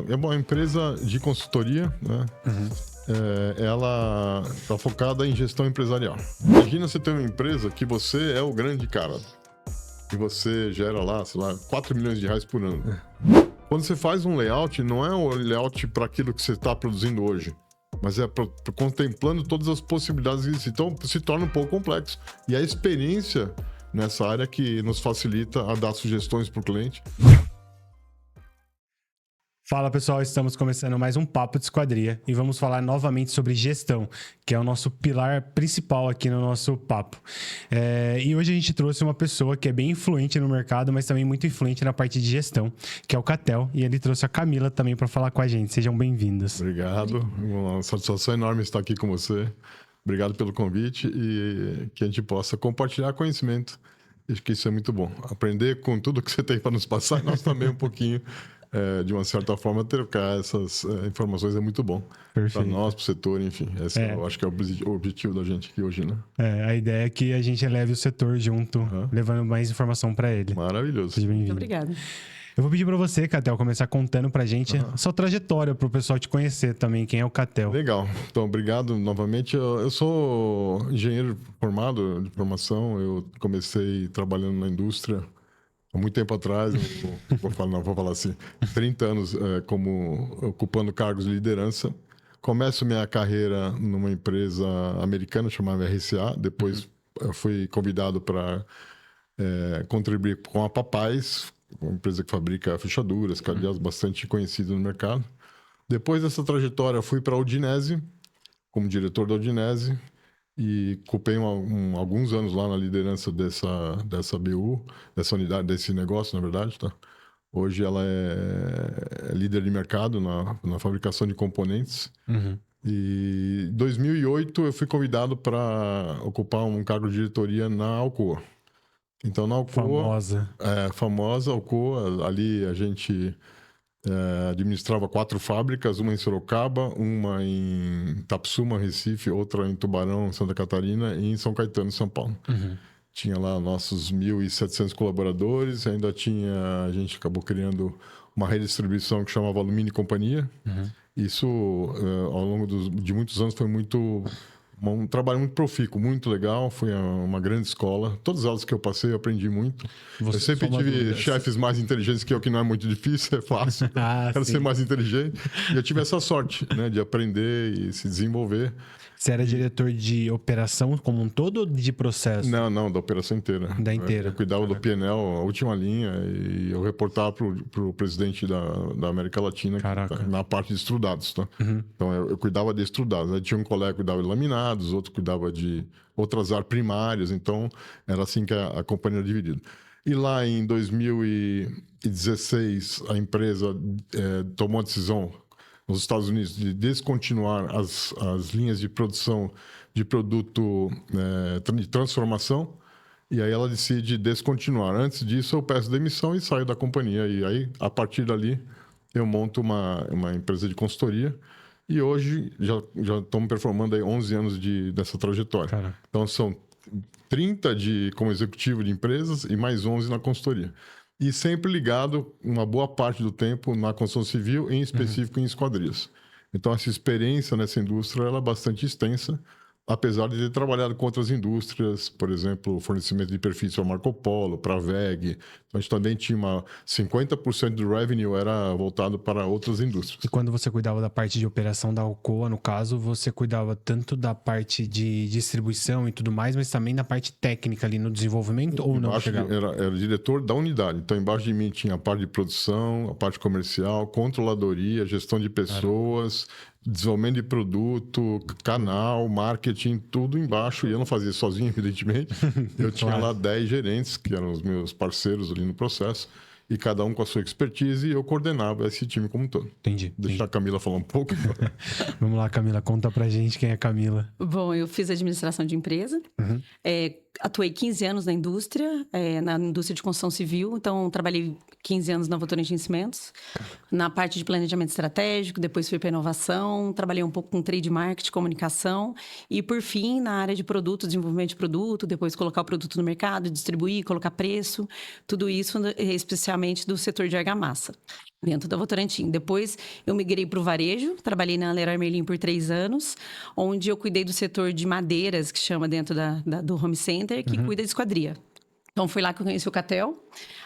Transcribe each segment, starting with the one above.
é uma empresa de consultoria, né? Ela está focada em gestão empresarial. Imagina você ter uma empresa que você é o grande cara. E você gera lá, sei lá, 4 milhões de reais por ano. Quando você faz um layout, não é o layout para aquilo que você está produzindo hoje, mas é contemplando todas as possibilidades que existem. Então, se torna um pouco complexo. E a experiência nessa área que nos facilita a dar sugestões para o cliente. Fala pessoal, estamos começando mais um Papo de Esquadria e vamos falar novamente sobre gestão, que é o nosso pilar principal aqui no nosso papo. E hoje a gente trouxe uma pessoa que é bem influente no mercado, mas também muito influente na parte de gestão, que é o Catel, e ele trouxe a Camila também para falar com a gente. Sejam bem-vindos. Obrigado, uma satisfação enorme estar aqui com você. Obrigado pelo convite e que a gente possa compartilhar conhecimento. Acho que isso é muito bom. Aprender com tudo que você tem para nos passar, nós também um pouquinho. De uma certa forma, trocar essas informações é muito bom. Para nós, para o setor, enfim. Esse eu acho que é o objetivo da gente aqui hoje, né? A ideia é que a gente leve o setor junto, levando mais informação para ele. Maravilhoso. Muito obrigada. Eu vou pedir para você, Catel, começar contando para a gente a sua trajetória, para o pessoal te conhecer também, quem é o Catel. Legal. Então, obrigado novamente. Eu sou engenheiro formado de formação. Eu comecei trabalhando na indústria há muito tempo atrás, vou falar assim, 30 anos ocupando cargos de liderança. Começo minha carreira numa empresa americana chamada RCA, depois eu fui convidado para contribuir com a Papais, uma empresa que fabrica fechaduras, cadeados bastante conhecida no mercado. Depois dessa trajetória, fui para a Udinese, como diretor da Udinese, e ocupei alguns anos lá na liderança dessa BU, dessa unidade, desse negócio, na verdade, tá? Hoje ela é líder de mercado na fabricação de componentes. E em 2008 eu fui convidado para ocupar um cargo de diretoria na Alcoa. Então, na Alcoa... famosa Alcoa. Ali a gente administrava 4 fábricas, uma em Sorocaba, uma em Itapsuma, Recife, outra em Tubarão, Santa Catarina, e em São Caetano, São Paulo. Tinha lá nossos 1.700 colaboradores, ainda a gente acabou criando uma redistribuição que chamava Alumínio e Companhia. Isso, ao longo de muitos anos, foi um trabalho muito profícuo, muito legal. Foi uma grande escola. Todas elas que eu passei, eu aprendi muito. Eu sempre tive chefes mais inteligentes que eu, que não é muito difícil, é fácil. Quero ser mais inteligente. E eu tive essa sorte, né, de aprender e se desenvolver. Você era diretor de operação como um todo ou de processo? Não, da operação inteira. Da inteira. Eu cuidava do P&L, a última linha, e eu reportava pro presidente da América Latina, na parte de estrudados, tá? Então, eu cuidava de estrudados. Aí tinha um colega que cuidava de laminados, outro cuidava de outras áreas primárias, então era assim que a companhia era dividida. E lá em 2016, a empresa tomou a decisão nos Estados Unidos de descontinuar as linhas de produção de produto de transformação, e aí ela decide descontinuar. Antes disso, eu peço demissão e saio da companhia. E aí, a partir dali, eu monto uma empresa de consultoria, e hoje já estamos performando aí 11 anos dessa trajetória. Então, são 30 como executivo de empresas e mais 11 na consultoria. E sempre ligado, uma boa parte do tempo, na construção civil, em específico em esquadrias. Então, essa experiência nessa indústria ela é bastante extensa, apesar de ter trabalhado com outras indústrias, por exemplo, fornecimento de perfis para Marco Polo, para a WEG. Então, a gente também tinha 50% do revenue era voltado para outras indústrias. E quando você cuidava da parte de operação da Alcoa, no caso, você cuidava tanto da parte de distribuição e tudo mais, mas também da parte técnica ali no desenvolvimento, ou não? Era diretor da unidade. Então, embaixo de mim tinha a parte de produção, a parte comercial, controladoria, gestão de pessoas, desenvolvimento de produto, canal, marketing, tudo embaixo. E eu não fazia sozinho, evidentemente. Eu tinha lá 10 gerentes, que eram os meus parceiros ali no processo, e cada um com a sua expertise, e eu coordenava esse time como um todo. Entendi. Deixar a Camila falar um pouco. Vamos lá, Camila, conta pra gente quem é a Camila. Bom, eu fiz administração de empresa, atuei 15 anos na indústria de construção civil, então trabalhei 15 anos na Votorantim Cimentos, na parte de planejamento estratégico, depois fui para inovação, trabalhei um pouco com trade marketing, comunicação e, por fim, na área de produto, desenvolvimento de produto, depois colocar o produto no mercado, distribuir, colocar preço, tudo isso especialmente do setor de argamassa, dentro da Votorantim. Depois eu migrei para o varejo, trabalhei na Leroy Merlin por 3 anos, onde eu cuidei do setor de madeiras, que chama dentro do Home Center, que cuida de esquadria. Então, foi lá que eu conheci o Catel.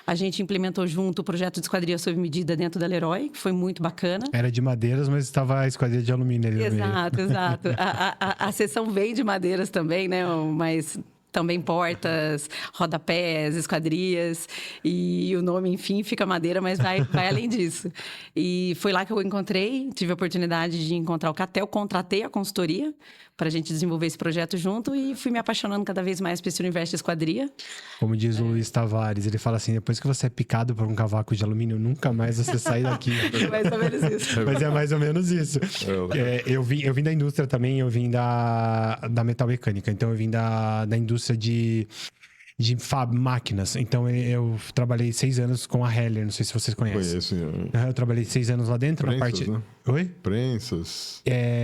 A gente implementou junto o projeto de esquadria sob medida dentro da Leroy, que foi muito bacana. Era de madeiras, mas estava a esquadria de alumínio ali no meio. Exato. A seção vem de madeiras também, né? Mas também portas, rodapés, esquadrias. E o nome, enfim, fica madeira, mas vai além disso. E foi lá que eu encontrei, tive a oportunidade de encontrar o Catel, contratei a consultoria para a gente desenvolver esse projeto junto e fui me apaixonando cada vez mais por esse universo de esquadria. Como diz o Luiz Tavares, ele fala assim, depois que você é picado por um cavaco de alumínio, nunca mais você sai daqui. Mais ou menos isso. Mas é mais ou menos isso. Eu vim da indústria também, eu vim da metalmecânica, então eu vim da indústria de máquinas. Então eu trabalhei 6 anos com a Heller, não sei se vocês conhecem. Conheço. Eu trabalhei 6 anos lá dentro, Prensas, na parte... né? Oi? Prensas.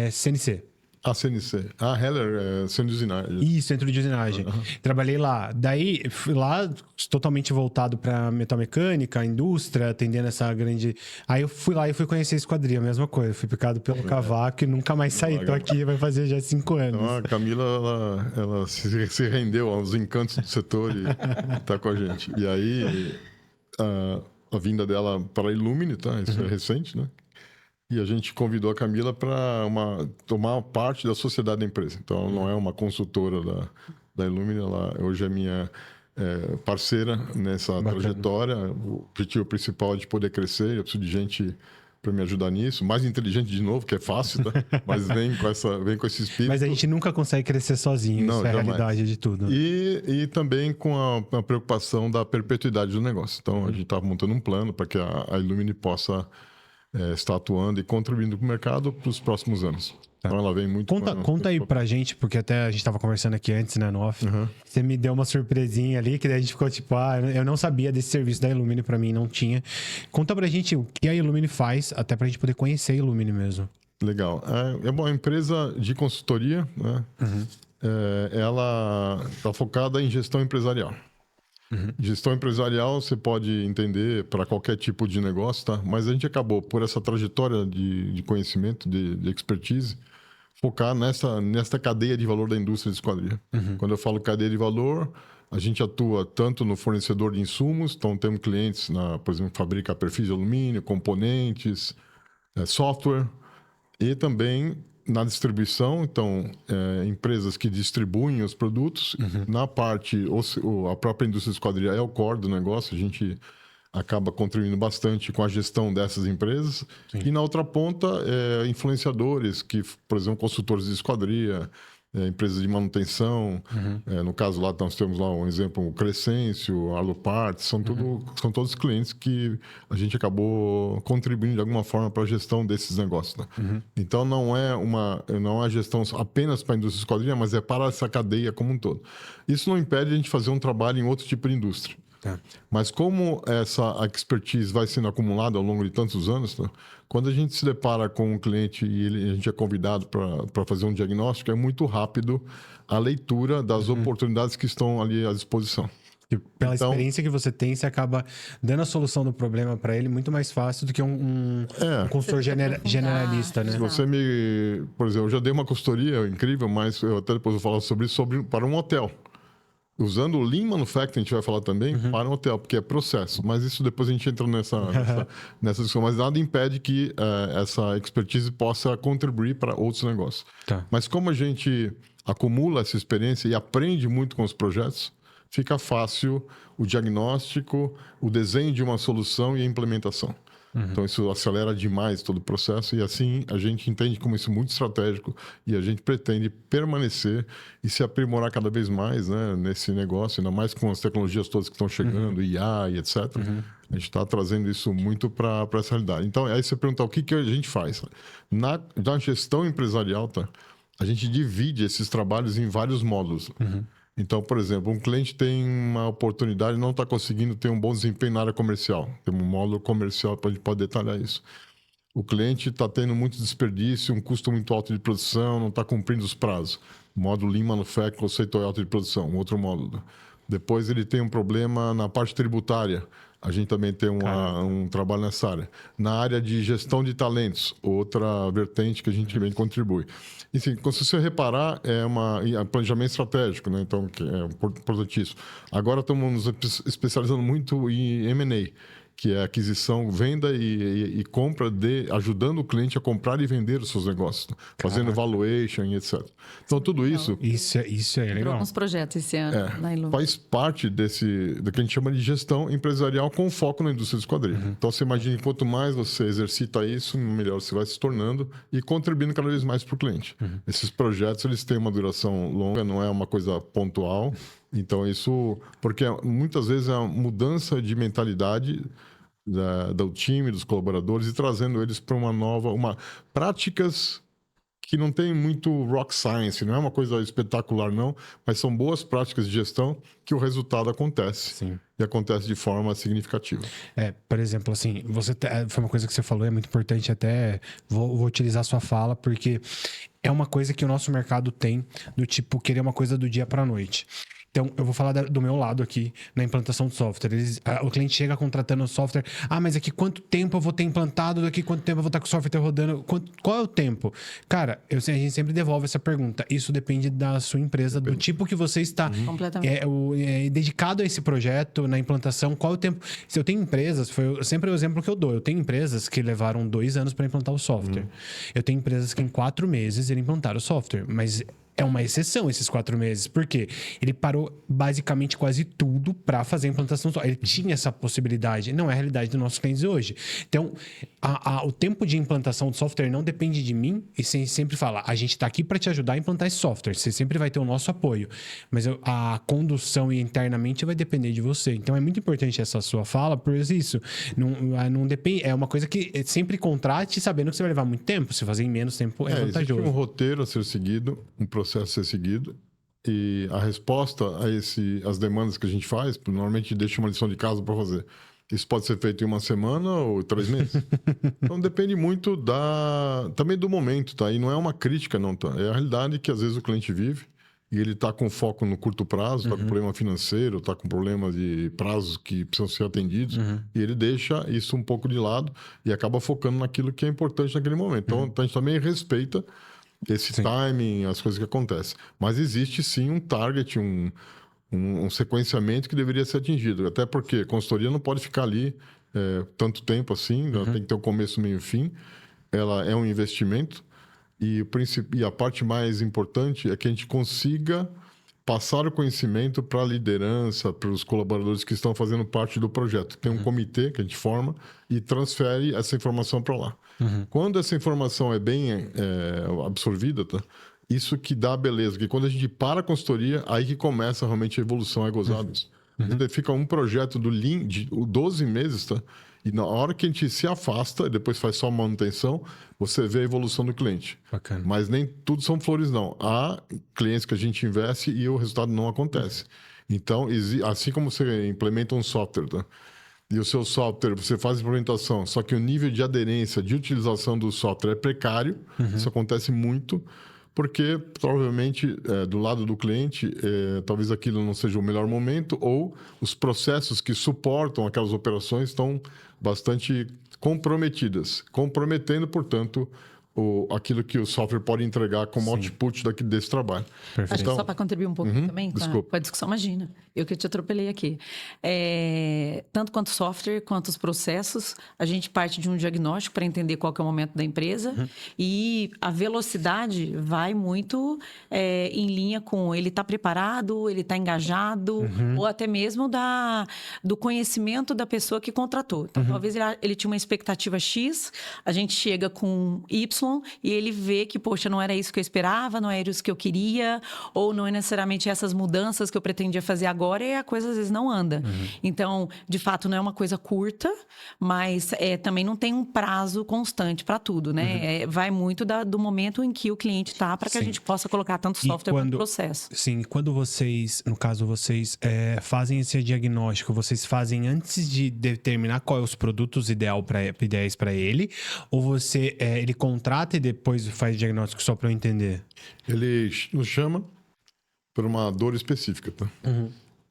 CNC. A CNC. A Heller é centro de usinagem. Isso, centro de usinagem. Trabalhei lá. Daí, fui lá totalmente voltado para metalmecânica, indústria, atendendo essa grande... Aí eu fui lá e fui conhecer a esquadria, a mesma coisa. Fui picado pelo cavaco e nunca mais saí. Tô aqui, vai fazer já 5 anos. Então, a Camila, ela se rendeu aos encantos do setor e tá com a gente. E aí, a vinda dela para a Illumine, tá? Isso é recente, né? E a gente convidou a Camila para tomar parte da sociedade da empresa. Então, ela não é uma consultora da Illumine, ela hoje é minha parceira nessa trajetória. O objetivo principal é de poder crescer, eu preciso de gente para me ajudar nisso. Mais inteligente de novo, que é fácil, tá? Mas vem com esse espírito. Mas a gente nunca consegue crescer sozinho, Não, isso é a jamais. realidade de tudo. E também com a preocupação da perpetuidade do negócio. Então, a gente estava montando um plano para que a Illumine possa estar atuando e contribuindo para o mercado para os próximos anos. Tá. Então, ela vem muito... Conta aí pra gente, porque até a gente estava conversando aqui antes, né, no off. Você me deu uma surpresinha ali, que daí a gente ficou tipo, eu não sabia desse serviço da Illumine, pra mim não tinha. Conta pra gente o que a Illumine faz, até pra gente poder conhecer a Illumine mesmo. Legal. É uma empresa de consultoria, né? Ela está focada em gestão empresarial. Gestão empresarial você pode entender para qualquer tipo de negócio, tá? Mas a gente acabou, por essa trajetória de conhecimento, de expertise, focar nesta cadeia de valor da indústria de esquadria. Quando eu falo cadeia de valor, a gente atua tanto no fornecedor de insumos, então temos clientes, por exemplo, que fabrica perfis de alumínio, componentes, software, e também na distribuição, então, empresas que distribuem os produtos. Na parte, a própria indústria de esquadria é o core do negócio, a gente acaba contribuindo bastante com a gestão dessas empresas. Sim. E na outra ponta, influenciadores, que, por exemplo, consultores de esquadria, empresas de manutenção. No caso lá, nós temos lá um exemplo, o Crescêncio, a Aluparts, são todos clientes que a gente acabou contribuindo de alguma forma para a gestão desses negócios. Né? Então, não é a gestão apenas para a indústria de esquadria, mas é para essa cadeia como um todo. Isso não impede a gente fazer um trabalho em outro tipo de indústria. Mas como essa expertise vai sendo acumulada ao longo de tantos anos, né? Quando a gente se depara com um cliente e a gente é convidado para fazer um diagnóstico, é muito rápido a leitura das oportunidades que estão ali à disposição. E pela experiência que você tem, você acaba dando a solução do problema para ele muito mais fácil do que um consultor generalista, né? Se você por exemplo, eu já dei uma consultoria incrível, mas eu até depois vou falar sobre isso, para um hotel. Usando o Lean Manufacturing, a gente vai falar também, para um hotel, porque é processo. Mas isso depois a gente entra nessa discussão. Mas nada impede que essa expertise possa contribuir para outros negócios. Mas como a gente acumula essa experiência e aprende muito com os projetos, fica fácil o diagnóstico, o desenho de uma solução e a implementação. Então, isso acelera demais todo o processo e, assim, a gente entende como isso é muito estratégico e a gente pretende permanecer e se aprimorar cada vez mais, né, nesse negócio, ainda mais com as tecnologias todas que estão chegando, IA e etc. A gente está trazendo isso muito para essa realidade. Então, aí você perguntar o que a gente faz. Na gestão empresarial, a gente divide esses trabalhos em vários módulos. Então, por exemplo, um cliente tem uma oportunidade e não está conseguindo ter um bom desempenho na área comercial. Tem um módulo comercial para a gente poder detalhar isso. O cliente está tendo muito desperdício, um custo muito alto de produção, não está cumprindo os prazos. Módulo Lean Manufacturing, conceito alto de produção, um outro módulo. Depois ele tem um problema na parte tributária. A gente também tem um trabalho nessa área. Na área de gestão de talentos, outra vertente que a gente também contribui. Enfim, se você reparar, é planejamento estratégico, né? Então, que é importantíssimo. Agora estamos nos especializando muito em M&A, que é aquisição, venda e compra, ajudando o cliente a comprar e vender os seus negócios, né? Fazendo valuation e etc. Então, tudo isso... Isso é legal. Alguns projetos esse ano na Ilumina. Faz parte do que a gente chama de gestão empresarial com foco na indústria de esquadria. Então, você imagina que quanto mais você exercita isso, melhor você vai se tornando e contribuindo cada vez mais para o cliente. Esses projetos, eles têm uma duração longa, não é uma coisa pontual. Então, isso... Porque muitas vezes é uma mudança de mentalidade do time, dos colaboradores, e trazendo eles para práticas que não tem muito rock science, não é uma coisa espetacular, não, mas são boas práticas de gestão que o resultado acontece. Sim. E acontece de forma significativa. Por exemplo, assim, foi uma coisa que você falou, é muito importante, até vou utilizar a sua fala, porque é uma coisa que o nosso mercado tem, do tipo, querer uma coisa do dia para a noite. Então, eu vou falar do meu lado aqui, na implantação de software. O cliente chega contratando o software. Mas aqui quanto tempo eu vou ter implantado? Daqui quanto tempo eu vou estar com o software rodando? Qual é o tempo? Cara, a gente sempre devolve essa pergunta. Isso depende da sua empresa, do tipo que você está dedicado a esse projeto, na implantação. Qual é o tempo? Se eu tenho empresas, foi sempre o exemplo que eu dou. Eu tenho empresas que levaram 2 anos para implantar o software. Eu tenho empresas que em 4 meses eles implantaram o software. Mas... é uma exceção esses 4 meses. Por quê? Ele parou basicamente quase tudo para fazer a implantação. Ele tinha essa possibilidade. Não é a realidade dos nossos clientes hoje. Então, o tempo de implantação do software não depende de mim. E você sempre fala, a gente está aqui para te ajudar a implantar esse software. Você sempre vai ter o nosso apoio. Mas a condução internamente vai depender de você. Então, é muito importante essa sua fala, por isso. Não depende, é uma coisa que sempre contrate sabendo que você vai levar muito tempo. Se fazer em menos tempo é vantajoso. Existe um roteiro a ser seguido, um processo a ser seguido, e a resposta as demandas que a gente faz, normalmente deixa uma lição de casa para fazer. Isso pode ser feito em 1 semana ou 3 meses. Então depende muito também do momento, tá? E não é uma crítica, não, tá? É a realidade que às vezes o cliente vive e ele está com foco no curto prazo, está com problema financeiro, está com problemas de prazos que precisam ser atendidos, e ele deixa isso um pouco de lado e acaba focando naquilo que é importante naquele momento. Então a gente também respeita esse timing, as coisas que acontecem. Mas existe sim um target, um sequenciamento que deveria ser atingido. Até porque a consultoria não pode ficar ali tanto tempo assim, ela tem que ter um começo, meio e fim. Ela é um investimento e a parte mais importante é que a gente consiga passar o conhecimento para a liderança, para os colaboradores que estão fazendo parte do projeto. Tem um comitê que a gente forma e transfere essa informação para lá. Quando essa informação é bem absorvida, tá? Isso que dá a beleza, que quando a gente para a consultoria, aí que começa realmente a evolução, é gozado. Fica um projeto do Lean de 12 meses, tá? E na hora que a gente se afasta, depois faz só manutenção, você vê a evolução do cliente. Bacana. Mas nem tudo são flores, não. Há clientes que a gente investe e o resultado não acontece. Então, assim como você implementa um software, tá? E o seu software, você faz a implementação, só que o nível de aderência, de utilização do software é precário. Isso acontece muito, porque provavelmente do lado do cliente, talvez aquilo não seja o melhor momento, ou os processos que suportam aquelas operações estão bastante comprometidas, comprometendo, portanto, aquilo que o software pode entregar como output desse trabalho. Perfeito. Acho que só para contribuir um pouquinho também com a discussão, imagina, eu que te atropelei aqui. Tanto quanto software, quanto os processos, a gente parte de um diagnóstico para entender qual que é o momento da empresa, e a velocidade vai muito em linha com ele está preparado, ele está engajado, ou até mesmo do conhecimento da pessoa que contratou. Então, talvez ele tinha uma expectativa X, a gente chega com Y, e ele vê que, poxa, não era isso que eu esperava, não era isso que eu queria, ou não é necessariamente essas mudanças que eu pretendia fazer agora, e a coisa às vezes não anda. Então, de fato, não é uma coisa curta, mas também não tem um prazo constante para tudo, né? Vai muito do momento em que o cliente está, para que a gente possa colocar tanto software quanto processo. Sim, quando vocês, no caso, vocês fazem esse diagnóstico, vocês fazem antes de determinar qual é os produtos ideais para ele, ou ele contrata e depois faz diagnóstico só para eu entender? Ele nos chama por uma dor específica, tá?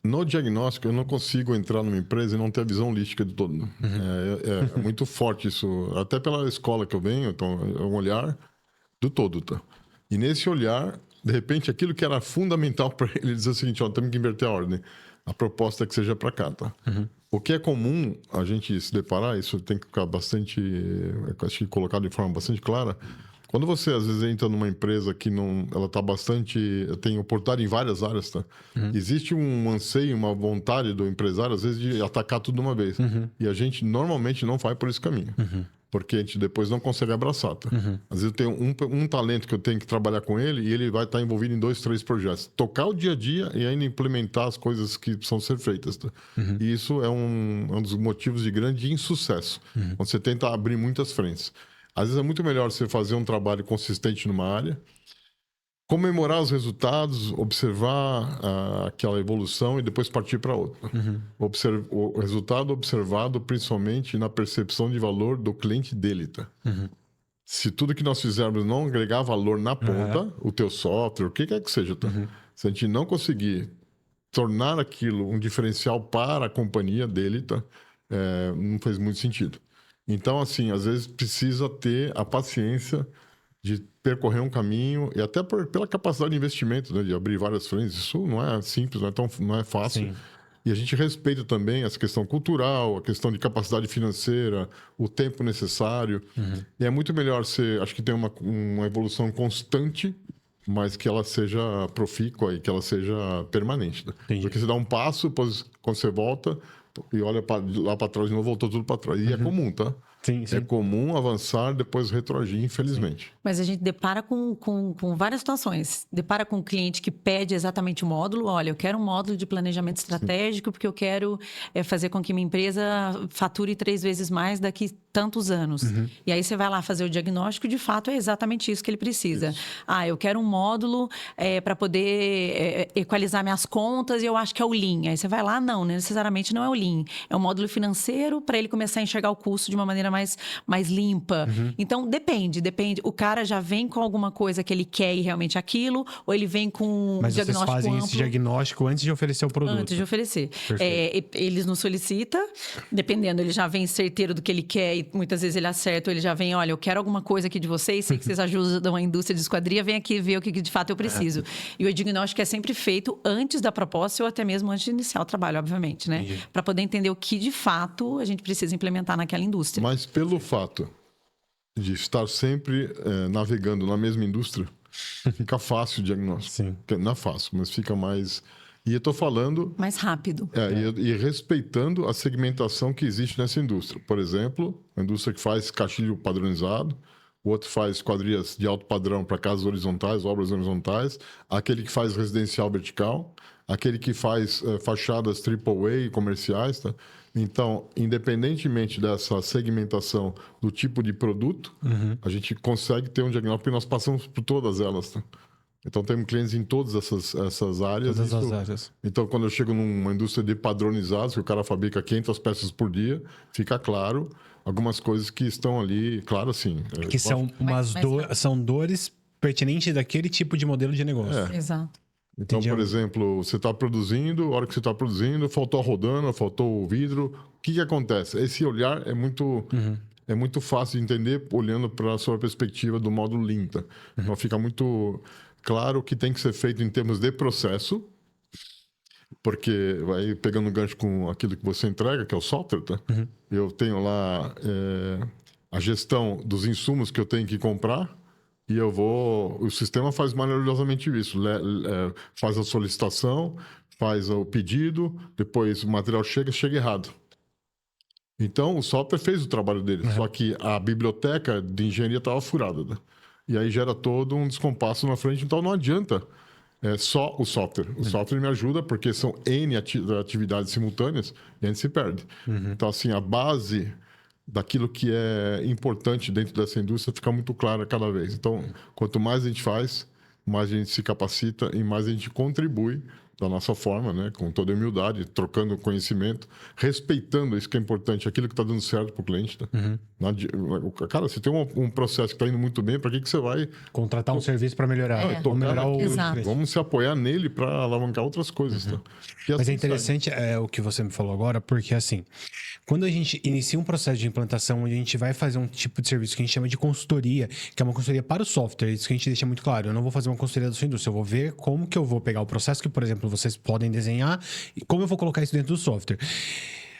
No diagnóstico, eu não consigo entrar numa empresa e não ter a visão holística de todo. É muito forte isso, até pela escola que eu venho, então é um olhar do todo, tá? E nesse olhar, de repente, aquilo que era fundamental para ele dizer o seguinte, ó, temos que inverter a ordem. A proposta é que seja para cá, tá? O que é comum a gente se deparar, isso tem que ficar bastante, acho que colocado de forma bastante clara. Quando você, às vezes, entra numa empresa que não, ela está bastante, tem oportunidade em várias áreas, tá? Existe um anseio, uma vontade do empresário, às vezes, de atacar tudo de uma vez. E a gente, normalmente, não vai por esse caminho. Porque a gente depois não consegue abraçar, tá? Às vezes eu tenho um talento que eu tenho que trabalhar com ele e ele vai estar envolvido em 2, 3 projetos. Tocar o dia a dia e ainda implementar as coisas que precisam ser feitas, tá? E isso é um dos motivos de grande insucesso. Quando você tenta abrir muitas frentes. Às vezes é muito melhor você fazer um trabalho consistente numa área, comemorar os resultados, observar aquela evolução e depois partir para outra. O resultado observado principalmente na percepção de valor do cliente dele, tá? Se tudo que nós fizermos não agregar valor na ponta, o teu software, o que quer que seja, tá? Se a gente não conseguir tornar aquilo um diferencial para a companhia dele, tá? Não faz muito sentido. Então, assim, às vezes precisa ter a paciência de percorrer um caminho e até pela capacidade de investimento, né, de abrir várias frentes. Isso não é simples, não é fácil. Sim. E a gente respeita também essa questão cultural, a questão de capacidade financeira, o tempo necessário. E é muito melhor acho que tem uma evolução constante, mas que ela seja profícua e que ela seja permanente. Né? Porque você dá um passo, depois quando você volta e olha lá para trás de novo, voltou tudo para trás. E é comum, tá? Sim. É comum avançar, depois retroagir, infelizmente. Mas a gente depara com várias situações. Depara com um cliente que pede exatamente o módulo. Olha, eu quero um módulo de planejamento estratégico porque eu quero fazer com que minha empresa fature 3 vezes mais daqui tantos anos. E aí você vai lá fazer o diagnóstico e, de fato, é exatamente isso que ele precisa. Isso. Eu quero um módulo para poder equalizar minhas contas e eu acho que é o Lean. Aí você vai lá, não necessariamente não é o Lean. É um módulo financeiro para ele começar a enxergar o custo de uma maneira mais limpa. Então, depende. O cara já vem com alguma coisa que ele quer e realmente aquilo, ou ele vem com Mas diagnóstico vocês fazem amplo. Esse diagnóstico antes de oferecer o produto? Antes de oferecer. Eles nos solicitam, dependendo, ele já vem certeiro do que ele quer e muitas vezes ele acerta, ou ele já vem, olha, eu quero alguma coisa aqui de vocês, sei que vocês ajudam a indústria de esquadria, vem aqui ver o que de fato eu preciso. E o diagnóstico é sempre feito antes da proposta ou até mesmo antes de iniciar o trabalho, obviamente, né? Para poder entender o que de fato a gente precisa implementar naquela indústria. Mas pelo fato de estar sempre navegando na mesma indústria, fica fácil o diagnóstico. Sim. Não é fácil, mas fica mais... E eu estou falando... mais rápido. E respeitando a segmentação que existe nessa indústria. Por exemplo, a indústria que faz caixilho padronizado, o outro faz esquadrias de alto padrão para casas horizontais, obras horizontais, aquele que faz residencial vertical, aquele que faz fachadas AAA comerciais, tá? Então, independentemente dessa segmentação do tipo de produto, a gente consegue ter um diagnóstico, porque nós passamos por todas elas, tá? Então, temos clientes em todas essas áreas. Todas as áreas. Então, quando eu chego numa indústria de padronizados, que o cara fabrica 500 peças por dia, fica claro algumas coisas que estão ali, claro, assim... Que são são dores pertinentes daquele tipo de modelo de negócio. Exato. Então, por exemplo, você está produzindo, a hora que você está produzindo, faltou a rodana, faltou o vidro. O que acontece? Esse olhar é muito fácil de entender olhando para a sua perspectiva do módulo Lean. Tá? Então, fica muito claro o que tem que ser feito em termos de processo, porque vai pegando um gancho com aquilo que você entrega, que é o software. Tá? Eu tenho lá a gestão dos insumos que eu tenho que comprar, e o sistema faz maravilhosamente isso. Faz a solicitação, faz o pedido, depois o material chega errado. Então, o software fez o trabalho dele, só que a biblioteca de engenharia estava furada, né? E aí gera todo um descompasso na frente, então não adianta só o software. O software me ajuda porque são N atividades simultâneas e a gente se perde. Então, assim, a base daquilo que é importante dentro dessa indústria fica muito clara cada vez. Então, quanto mais a gente faz, mais a gente se capacita e mais a gente contribui da nossa forma, né? Com toda a humildade, trocando conhecimento, respeitando isso que é importante, aquilo que está dando certo para o cliente. Né? Cara, se tem um processo que está indo muito bem, para que você vai contratar um serviço para melhorar? Vamos se apoiar nele para alavancar outras coisas. Tá? Mas assim, é interessante o que você me falou agora, porque assim, quando a gente inicia um processo de implantação, onde a gente vai fazer um tipo de serviço que a gente chama de consultoria, que é uma consultoria para o software, isso que a gente deixa muito claro. Eu não vou fazer uma consultoria da sua indústria, eu vou ver como que eu vou pegar o processo que, por exemplo, vocês podem desenhar e como eu vou colocar isso dentro do software.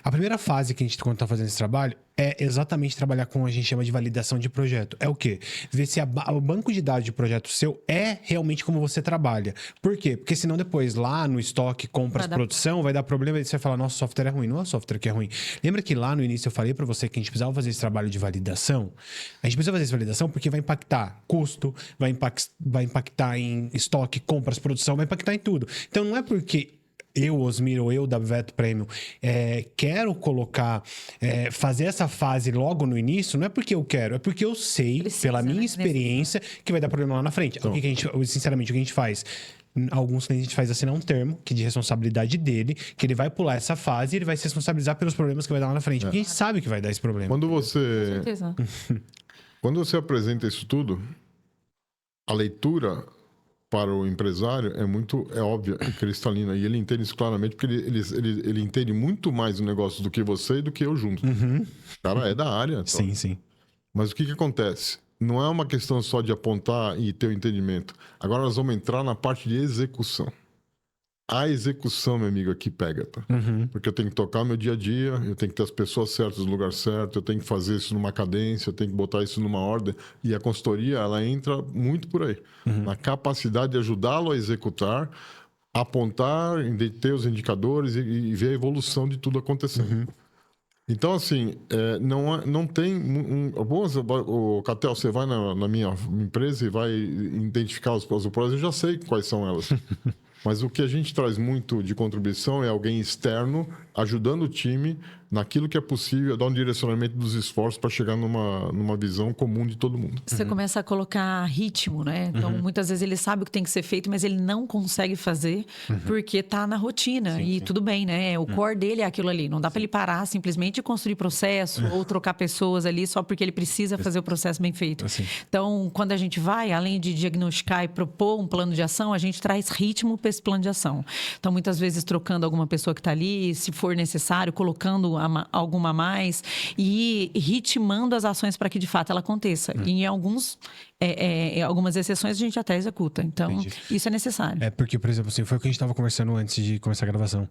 A primeira fase que a gente, quando está fazendo esse trabalho, é exatamente trabalhar com o que a gente chama de validação de projeto. É o quê? Ver se o banco de dados de projeto seu é realmente como você trabalha. Por quê? Porque senão depois, lá no estoque, compras, produção, vai dar problema e você vai falar, nosso software é ruim. Não é o software que é ruim. Lembra que lá no início eu falei para você que a gente precisava fazer esse trabalho de validação? A gente precisa fazer essa validação porque vai impactar custo, vai impactar em estoque, compras, produção, vai impactar em tudo. Então não é porque eu, Osmir, ou eu da Veto Premium, quero colocar, fazer essa fase logo no início, não é porque eu quero, é porque eu sei, pela minha experiência, que vai dar problema lá na frente. Então, sinceramente, o que a gente faz? Alguns clientes a gente faz assinar um termo, que de responsabilidade dele, que ele vai pular essa fase e ele vai se responsabilizar pelos problemas que vai dar lá na frente. Porque a gente sabe que vai dar esse problema. Quando você... Com certeza. Quando você apresenta isso tudo, a leitura para o empresário é óbvia, é cristalina. E ele entende isso claramente, porque ele entende muito mais o negócio do que você e do que eu junto. Cara, é da área. Então. Sim, sim. Mas o que acontece? Não é uma questão só de apontar e ter o entendimento. Agora nós vamos entrar na parte de execução. A execução, meu amigo, aqui pega, tá? Porque eu tenho que tocar meu dia a dia, eu tenho que ter as pessoas certas no lugar certo, eu tenho que fazer isso numa cadência, eu tenho que botar isso numa ordem. E a consultoria, ela entra muito por aí. Na capacidade de ajudá-lo a executar, apontar, ter os indicadores e ver a evolução de tudo acontecendo. Então, assim, não tem... O Catel, você vai na minha empresa e vai identificar os prós, eu já sei quais são elas. Mas o que a gente traz muito de contribuição é alguém externo ajudando o time naquilo que é possível, dar um direcionamento dos esforços para chegar numa visão comum de todo mundo. Você começa a colocar ritmo, né? Então, muitas vezes ele sabe o que tem que ser feito, mas ele não consegue fazer porque tá na rotina. E tudo bem, né? O core dele é aquilo ali. Não dá para ele parar simplesmente e construir processo ou trocar pessoas ali só porque ele precisa fazer o processo bem feito. Então, quando a gente vai, além de diagnosticar e propor um plano de ação, a gente traz ritmo para esse plano de ação. Então, muitas vezes trocando alguma pessoa que está ali, se for necessário, colocando alguma a mais e ritmando as ações para que de fato ela aconteça. E em algumas exceções a gente até executa. Então, isso é necessário. Porque, por exemplo, assim, foi o que a gente estava conversando antes de começar a gravação.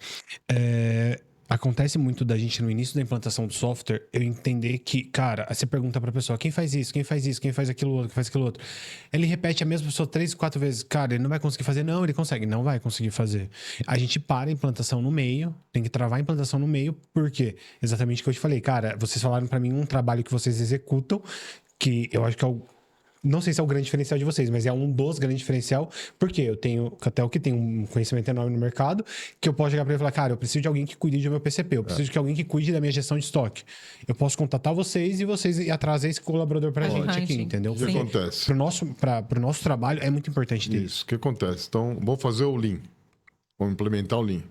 Acontece muito da gente, no início da implantação do software, eu entender que, cara, você pergunta pra pessoa, quem faz isso, quem faz isso, quem faz aquilo outro, quem faz aquilo outro. Ele repete a mesma pessoa 3, 4 vezes. Cara, ele não vai conseguir fazer. Não, ele consegue. Não vai conseguir fazer. A gente para a implantação no meio, tem que travar a implantação no meio, por quê? Exatamente o que eu te falei. Cara, vocês falaram pra mim um trabalho que vocês executam, que eu acho que é o... Não sei se é o grande diferencial de vocês, mas é um dos grandes diferencial, porque eu tenho até o que tem um conhecimento enorme no mercado, que eu posso chegar para ele e falar, cara, eu preciso de alguém que cuide do meu PCP, eu preciso de alguém que cuide da minha gestão de estoque. Eu posso contatar vocês e vocês trazer esse colaborador para a gente aqui, entendeu? O que acontece? Para o nosso trabalho é muito importante ter isso. O que acontece? Então, vamos fazer o Lean. Vamos implementar o Lean.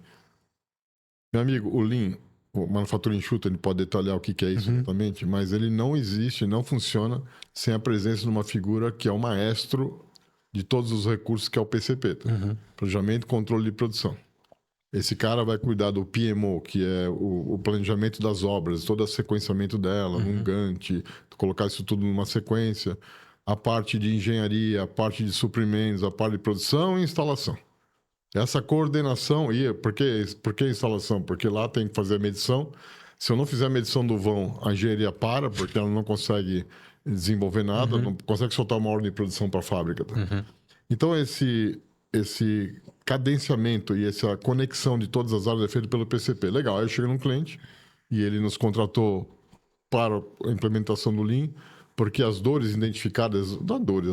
Meu amigo, o Lean, o manufatura enxuta, ele pode detalhar o que é isso exatamente, mas ele não existe, não funciona sem a presença de uma figura que é o maestro de todos os recursos, que é o PCP. Tá? Planejamento e controle de produção. Esse cara vai cuidar do PMO, que é o planejamento das obras, todo o sequenciamento dela, um Gantt, colocar isso tudo numa sequência, a parte de engenharia, a parte de suprimentos, a parte de produção e instalação. Essa coordenação, por que instalação? Porque lá tem que fazer a medição. Se eu não fizer a medição do vão, a engenharia para, porque ela não consegue desenvolver nada, não consegue soltar uma ordem de produção para a fábrica. Tá? Então, esse cadenciamento e essa conexão de todas as áreas é feito pelo PCP. Legal, aí eu chego num cliente e ele nos contratou para a implementação do Lean, porque as dores identificadas,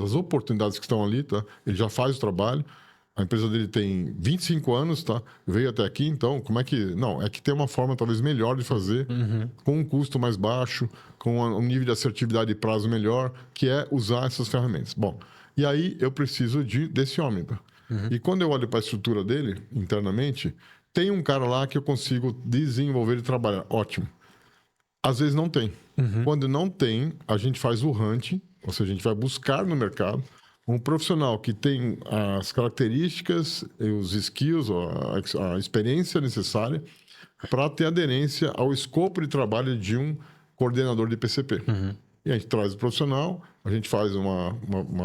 as oportunidades que estão ali, tá? Ele já faz o trabalho. A empresa dele tem 25 anos, tá? Veio até aqui, então, como é que... Não, é que tem uma forma talvez melhor de fazer, com um custo mais baixo, com um nível de assertividade e prazo melhor, que é usar essas ferramentas. Bom, e aí eu preciso desse homem, tá? E quando eu olho para a estrutura dele, internamente, tem um cara lá que eu consigo desenvolver e trabalhar. Ótimo. Às vezes não tem. Quando não tem, a gente faz o hunting, ou seja, a gente vai buscar no mercado um profissional que tem as características, os skills, a experiência necessária para ter aderência ao escopo de trabalho de um coordenador de PCP. E a gente traz o profissional, a gente faz uma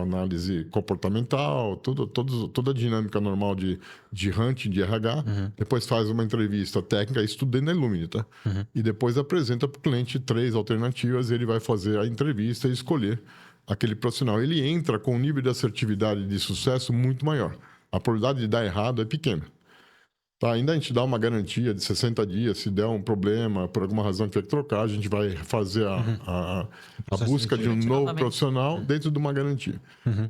análise comportamental, toda a dinâmica normal de hunting, de RH. Depois faz uma entrevista técnica, isso tudo dentro da Illumine, tá? E depois apresenta para o cliente 3 alternativas, ele vai fazer a entrevista e escolher aquele profissional. Ele entra com um nível de assertividade e de sucesso muito maior. A probabilidade de dar errado é pequena. Tá, ainda a gente dá uma garantia de 60 dias, se der um problema, por alguma razão tiver que trocar, a gente vai fazer a busca de um novo profissional dentro de uma garantia.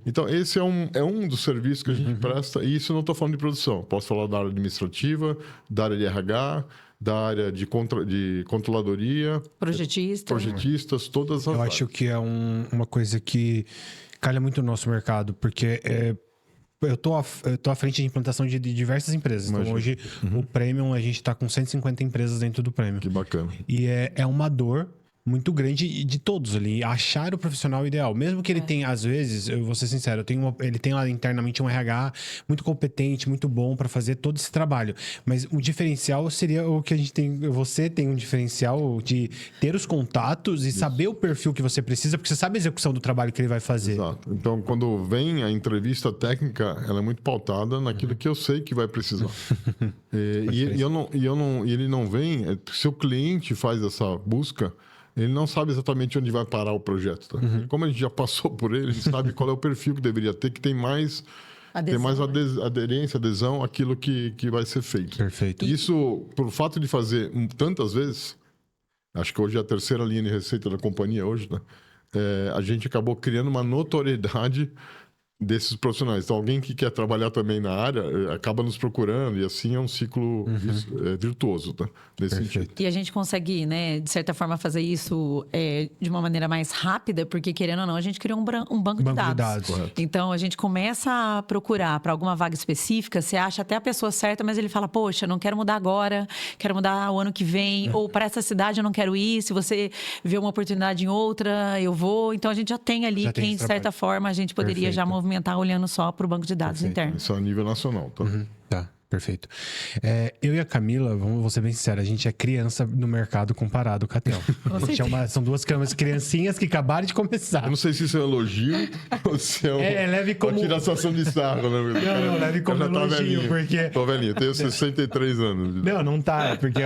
Então, esse é um dos serviços que a gente presta, e isso eu não estou falando de produção. Posso falar da área administrativa, da área de RH, da área de controladoria, projetistas, todas as áreas. Eu acho que é uma coisa que calha muito no nosso mercado, porque eu tô à frente de implantação de diversas empresas. Imagina. Então, hoje, o Premium, a gente está com 150 empresas dentro do Premium. Que bacana. E é uma dor muito grande de todos ali, achar o profissional ideal. Mesmo que ele tenha, às vezes, eu vou ser sincero, ele tem lá internamente um RH muito competente, muito bom para fazer todo esse trabalho. Mas o diferencial seria o que a gente tem. Você tem um diferencial de ter os contatos e saber o perfil que você precisa, porque você sabe a execução do trabalho que ele vai fazer. Exato. Então, quando vem a entrevista técnica, ela é muito pautada naquilo que eu sei que vai precisar. E ele não vem. Se o cliente faz essa busca, ele não sabe exatamente onde vai parar o projeto. Tá? Como a gente já passou por ele sabe qual é o perfil que deveria ter, que tem mais aderência, adesão àquilo que vai ser feito. Perfeito. Isso, por fato de fazer tantas vezes, acho que hoje é a terceira linha de receita da companhia hoje, né? A gente acabou criando uma notoriedade desses profissionais. Então, alguém que quer trabalhar também na área acaba nos procurando, e assim é um ciclo virtuoso, tá? Nesse sentido. E a gente consegue, né, de certa forma, fazer isso de uma maneira mais rápida, porque, querendo ou não, a gente criou um banco de dados. Então, a gente começa a procurar para alguma vaga específica, você acha até a pessoa certa, mas ele fala, poxa, não quero mudar agora, quero mudar o ano que vem, ou para essa cidade eu não quero ir, se você vê uma oportunidade em outra, eu vou. Então, a gente já tem ali quem, de certa forma, a gente poderia já movimentar olhando só para o banco de dados interno. Isso é a nível nacional, tá? Tá, perfeito. Eu e a Camila, vou ser bem sincero, a gente é criança no mercado comparado com a Tel. São duas criancinhas que acabaram de começar. Eu não sei se isso é um elogio ou se é leve como... uma tiração de sarro, né? Não, leve como elogio, porque... Tô velhinho, tenho 63 anos. Não tá, porque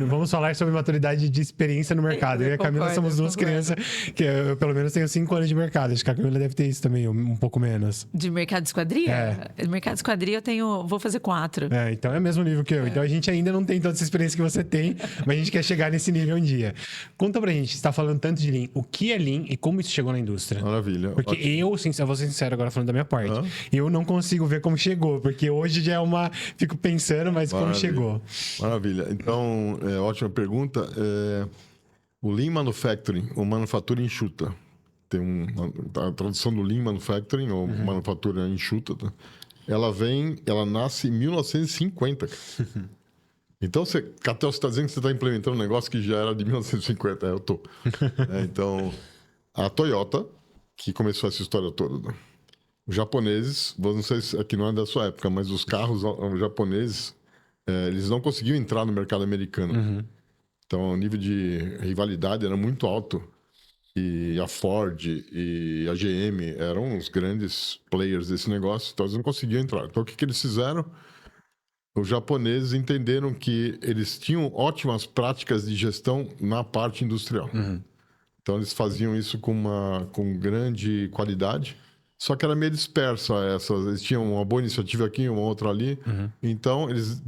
vamos falar sobre maturidade de experiência no mercado. Eu e a Camila somos duas crianças que eu, pelo menos, tenho 5 anos de mercado. Acho que a Camila deve ter isso também, um pouco menos. De mercado de esquadria? De mercado de esquadria vou fazer 4. Então é o mesmo nível que eu. Então a gente ainda não tem toda essa experiência que você tem, mas a gente quer chegar nesse nível um dia. Conta pra gente, você tá falando tanto de Lean, o que é Lean e como isso chegou na indústria? Maravilha. Porque eu vou ser sincero agora falando da minha parte, eu não consigo ver como chegou, porque hoje já é fico pensando, mas como chegou? Maravilha. Então, ótima pergunta. O Lean Manufacturing, ou manufatura enxuta, tem a tradução do Lean Manufacturing, ou manufatura enxuta, tá? Ela nasce em 1950. Então, Catel, você está dizendo que você está implementando um negócio que já era de 1950. Eu tô. Então, a Toyota, que começou essa história toda, né? Os japoneses, não sei se aqui não é da sua época, mas os carros japoneses, eles não conseguiam entrar no mercado americano. Então, o nível de rivalidade era muito alto. E a Ford e a GM eram os grandes players desse negócio, então eles não conseguiam entrar. Então, o que eles fizeram? Os japoneses entenderam que eles tinham ótimas práticas de gestão na parte industrial. Então, eles faziam isso com grande qualidade, Só que era meio dispersa eles tinham uma boa iniciativa aqui, uma outra ali. Então, eles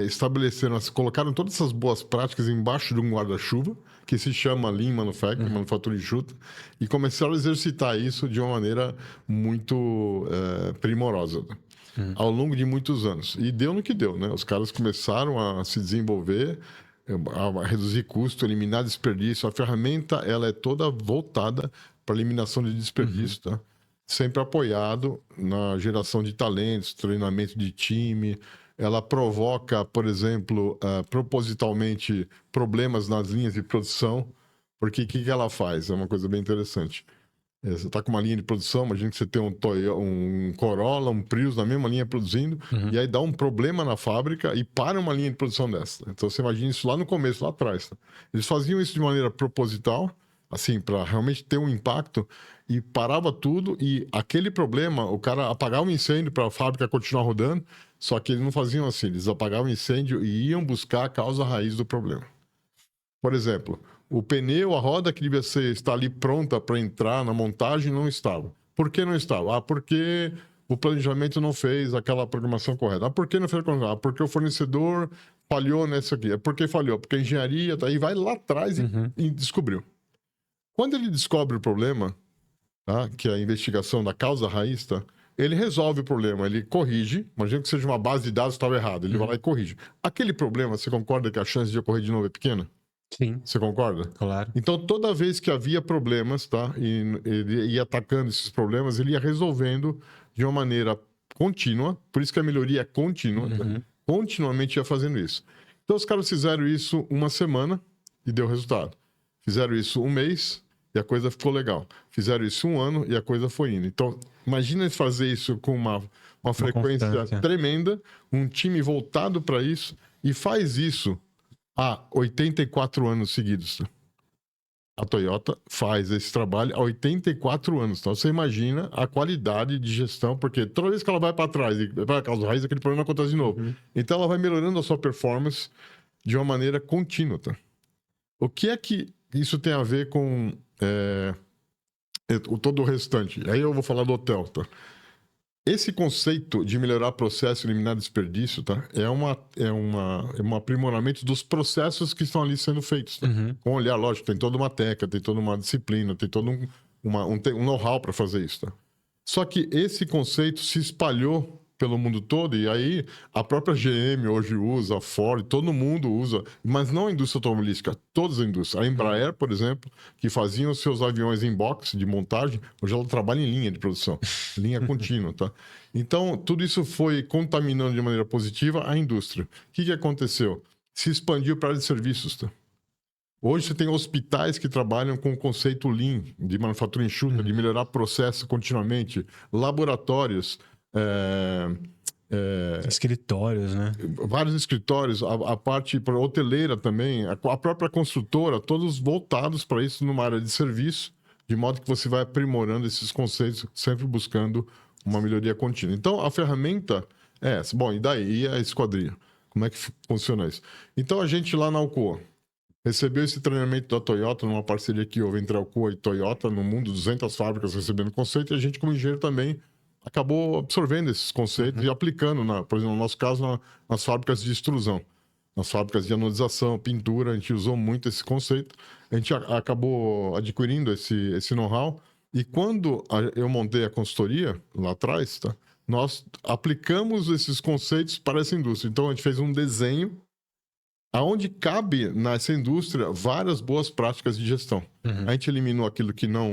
estabeleceram, colocaram todas essas boas práticas embaixo de um guarda-chuva, que se chama Lean Manufacturing, manufatura enxuta, e começaram a exercitar isso de uma maneira muito primorosa, ao longo de muitos anos. E deu no que deu, né? Os caras começaram a se desenvolver, a reduzir custo, eliminar desperdício. A ferramenta, ela é toda voltada para eliminação de desperdício, tá? Sempre apoiado na geração de talentos, treinamento de time. Ela provoca, por exemplo, propositalmente problemas nas linhas de produção, porque o que ela faz? É uma coisa bem interessante. Você está com uma linha de produção, imagina que você tem um Corolla, um Prius na mesma linha produzindo, e aí dá um problema na fábrica e para uma linha de produção dessa. Então você imagina isso lá no começo, lá atrás. Tá? Eles faziam isso de maneira proposital, assim, para realmente ter um impacto, e parava tudo, e aquele problema, o cara apagava o incêndio para a fábrica continuar rodando, só que eles não faziam assim, eles apagavam o incêndio e iam buscar a causa raiz do problema. Por exemplo, o pneu, a roda que devia estar ali pronta para entrar na montagem não estava. Por que não estava? Porque o planejamento não fez aquela programação correta. Por que não fez a programação? Porque o fornecedor falhou nessa aqui. Por que falhou? Porque a engenharia, aí vai lá atrás e descobriu. Quando ele descobre o problema, tá? Que é a investigação da causa raiz, tá? Ele resolve o problema, ele corrige. Imagina que seja uma base de dados que estava errada, ele vai lá e corrige. Aquele problema, você concorda que a chance de ocorrer de novo é pequena? Sim. Você concorda? Claro. Então, toda vez que havia problemas, tá? E ele ia atacando esses problemas, ele ia resolvendo de uma maneira contínua. Por isso que a melhoria é contínua. Tá? Continuamente ia fazendo isso. Então, os caras fizeram isso uma semana e deu resultado. Fizeram isso um mês e a coisa ficou legal. Fizeram isso um ano e a coisa foi indo. Então, imagina eles fazer isso com uma frequência tremenda, um time voltado para isso, e faz isso há 84 anos seguidos. A Toyota faz esse trabalho há 84 anos. Então, você imagina a qualidade de gestão, porque toda vez que ela vai para trás e vai a causa raiz, aquele problema acontece de novo. Então, ela vai melhorando a sua performance de uma maneira contínua. Tá? O que é que isso tem a ver com todo o restante? Aí eu vou falar do hotel. Tá? Esse conceito de melhorar processo e eliminar desperdício, tá? É um aprimoramento dos processos que estão ali sendo feitos. Tá? Com um olhar, lógico, tem toda uma técnica, tem toda uma disciplina, tem todo um know-how para fazer isso. Tá? Só que esse conceito se espalhou pelo mundo todo, e aí a própria GM hoje usa, a Ford, todo mundo usa, mas não a indústria automobilística, todas as indústrias. A Embraer, por exemplo, que faziam os seus aviões em box de montagem, hoje ela trabalha em linha de produção, linha contínua, tá? Então, tudo isso foi contaminando de maneira positiva a indústria. O que aconteceu? Se expandiu para a área de serviços, tá? Hoje você tem hospitais que trabalham com o conceito Lean, de manufatura enxuta, de melhorar processo continuamente, laboratórios, escritórios, né? Vários escritórios, a parte hoteleira também, a própria construtora, todos voltados para isso numa área de serviço, de modo que você vai aprimorando esses conceitos, sempre buscando uma melhoria contínua. Então, a ferramenta é essa. Bom, e daí? E a esquadria? Como é que funciona isso? Então, a gente lá na Alcoa recebeu esse treinamento da Toyota, numa parceria que houve entre a Alcoa e Toyota, no mundo, 200 fábricas recebendo conceito, e a gente, como engenheiro, também acabou absorvendo esses conceitos e aplicando, por exemplo, no nosso caso, nas fábricas de extrusão, nas fábricas de anodização, pintura, a gente usou muito esse conceito, a gente acabou adquirindo esse know-how, e quando eu montei a consultoria, lá atrás, tá, nós aplicamos esses conceitos para essa indústria. Então, a gente fez um desenho aonde cabe nessa indústria várias boas práticas de gestão. A gente eliminou aquilo que não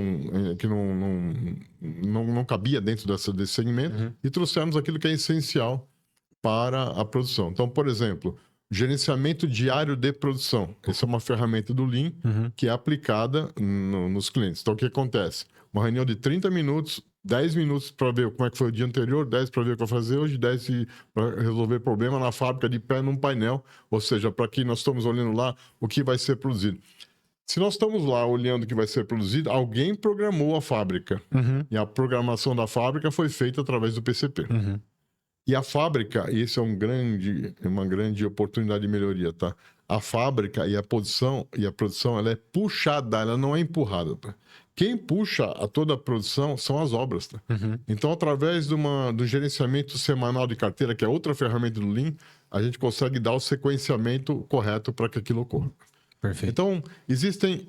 cabia dentro desse segmento e trouxemos aquilo que é essencial para a produção. Então, por exemplo, gerenciamento diário de produção. Essa é uma ferramenta do Lean que é aplicada nos clientes. Então, o que acontece? Uma reunião de 30 minutos, 10 minutos para ver como é que foi o dia anterior, 10 para ver o que vai fazer hoje, 10 para resolver problema na fábrica de pé num painel, ou seja, para que nós estamos olhando lá o que vai ser produzido. Se nós estamos lá olhando o que vai ser produzido, alguém programou a fábrica. E a programação da fábrica foi feita através do PCP. E a fábrica, e isso é uma grande oportunidade de melhoria, tá? A fábrica e a produção, ela é puxada, ela não é empurrada, tá? quem puxa a toda a produção são as obras. Tá? Então, através do gerenciamento semanal de carteira, que é outra ferramenta do Lean, a gente consegue dar o sequenciamento correto para que aquilo ocorra. Perfeito. Então, existem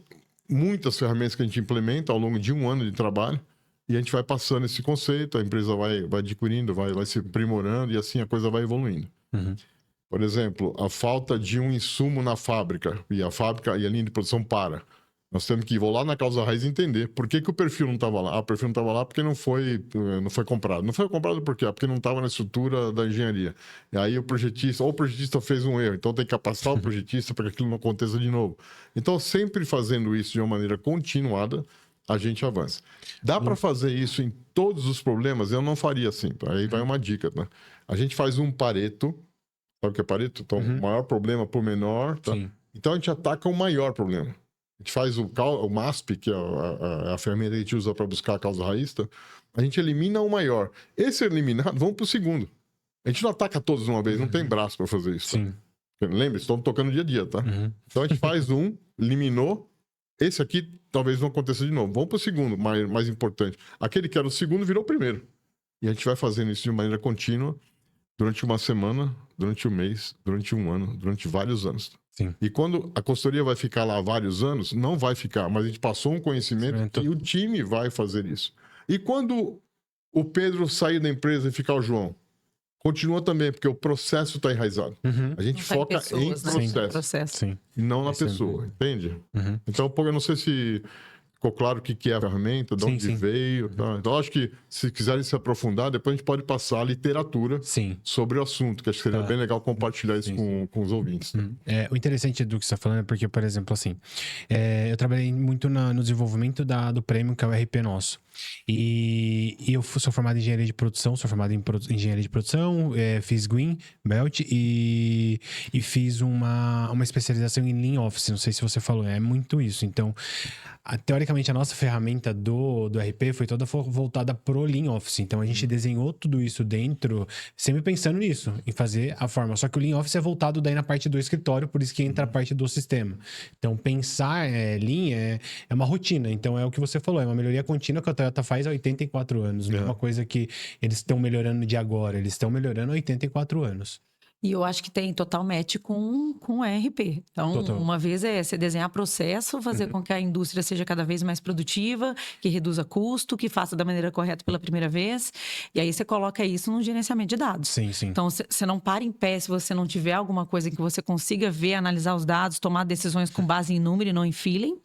muitas ferramentas que a gente implementa ao longo de um ano de trabalho e a gente vai passando esse conceito, a empresa vai adquirindo, vai se aprimorando e assim a coisa vai evoluindo. Por exemplo, a falta de um insumo na fábrica e a linha de produção para. Nós temos que ir lá na causa raiz e entender por que o perfil não estava lá. O perfil não estava lá porque não foi comprado. Não foi comprado por quê? Porque não estava na estrutura da engenharia. E aí o projetista fez um erro. Então tem que capacitar o projetista para que aquilo não aconteça de novo. Então, sempre fazendo isso de uma maneira continuada, a gente avança. Dá para fazer isso em todos os problemas? Eu não faria assim. Tá? Aí vai uma dica. Tá? A gente faz um Pareto. Sabe o que é Pareto? Então, o maior problema por menor. Tá? Então, a gente ataca o maior problema. A gente faz o MASP, que é a ferramenta que a gente usa para buscar a causa raiz, tá? A gente elimina o maior. Esse eliminado, vamos para o segundo. A gente não ataca todos de uma vez, não tem braço para fazer isso. Tá? Lembre-se, estamos tocando dia a dia, tá? Então a gente faz um, eliminou. Esse aqui talvez não aconteça de novo. Vamos para o segundo, mais importante. Aquele que era o segundo virou o primeiro. E a gente vai fazendo isso de maneira contínua durante uma semana, durante um mês, durante um ano, durante vários anos. Sim. E quando a consultoria vai ficar lá há vários anos, não vai ficar, mas a gente passou um conhecimento e o time vai fazer isso. E quando o Pedro sair da empresa e ficar o João, continua também, porque o processo está enraizado. A gente foca em processo, não na pessoa, entende? Então, eu não sei se ficou claro o que é a ferramenta, de onde veio. Tá? Então, acho que se quiserem se aprofundar, depois a gente pode passar a literatura sobre o assunto, que acho que seria bem legal compartilhar isso com os ouvintes. O interessante do que você está falando é porque, por exemplo, assim, eu trabalhei muito no desenvolvimento do prêmio, que é o RP nosso. E eu sou formado em engenharia de produção, engenharia de produção, fiz Green Belt e fiz uma especialização em Lean Office. Não sei se você falou, é muito isso. Então, teoricamente, a nossa ferramenta do RP foi toda voltada pro Lean Office. Então, a gente desenhou tudo isso dentro, sempre pensando nisso, em fazer a forma. Só que o Lean Office é voltado daí na parte do escritório, por isso que entra a parte do sistema. Então, pensar Lean é uma rotina. Então, é o que você falou, é uma melhoria contínua que a Toyota faz há 84 anos. Não é uma coisa que eles estão melhorando de agora, eles estão melhorando há 84 anos. E eu acho que tem total match com o ERP. Então, uma vez você desenhar processo, fazer com que a indústria seja cada vez mais produtiva, que reduza custo, que faça da maneira correta pela primeira vez. E aí você coloca isso no gerenciamento de dados. Sim. Então, você não para em pé se você não tiver alguma coisa em que você consiga ver, analisar os dados, tomar decisões com base em número e não em feeling.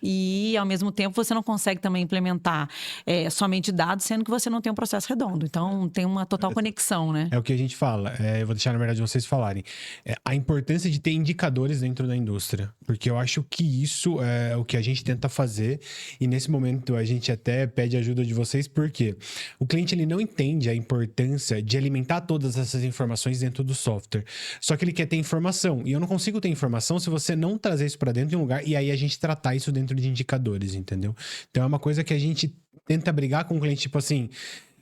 E, ao mesmo tempo, você não consegue também implementar somente dados, sendo que você não tem um processo redondo. Então, tem uma total conexão, né? É o que a gente fala. Eu vou deixar, na verdade, vocês falarem. A importância de ter indicadores dentro da indústria. Porque eu acho que isso é o que a gente tenta fazer. E nesse momento a gente até pede ajuda de vocês, porque o cliente ele não entende a importância de alimentar todas essas informações dentro do software. Só que ele quer ter informação. E eu não consigo ter informação se você não trazer isso para dentro de um lugar e aí a gente tratar isso dentro de indicadores, entendeu? Então é uma coisa que a gente tenta brigar com o cliente, tipo assim...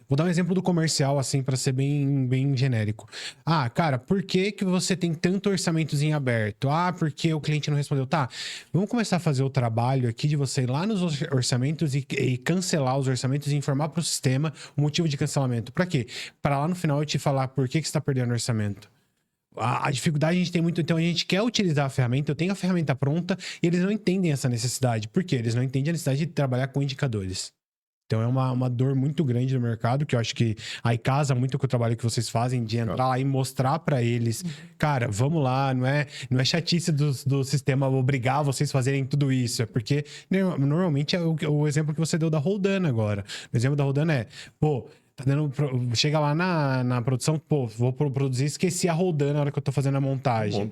Vou dar um exemplo do comercial, assim, para ser bem genérico. Ah, cara, por que você tem tanto orçamentos em aberto? Ah, porque o cliente não respondeu. Tá, vamos começar a fazer o trabalho aqui de você ir lá nos orçamentos e cancelar os orçamentos e informar para o sistema o motivo de cancelamento. Para quê? Para lá no final eu te falar por que você está perdendo orçamento. A dificuldade a gente tem muito, então a gente quer utilizar a ferramenta, eu tenho a ferramenta pronta e eles não entendem essa necessidade. Por quê? Eles não entendem a necessidade de trabalhar com indicadores. Então é uma dor muito grande no mercado, que eu acho que aí casa muito com o trabalho que vocês fazem, de entrar lá e mostrar para eles, cara, vamos lá, não é chatice do sistema obrigar vocês a fazerem tudo isso, é porque normalmente é o exemplo que você deu da Roldan agora. O exemplo da Roldan chega lá na produção, vou produzir, esqueci a Roldan na hora que eu tô fazendo a montagem.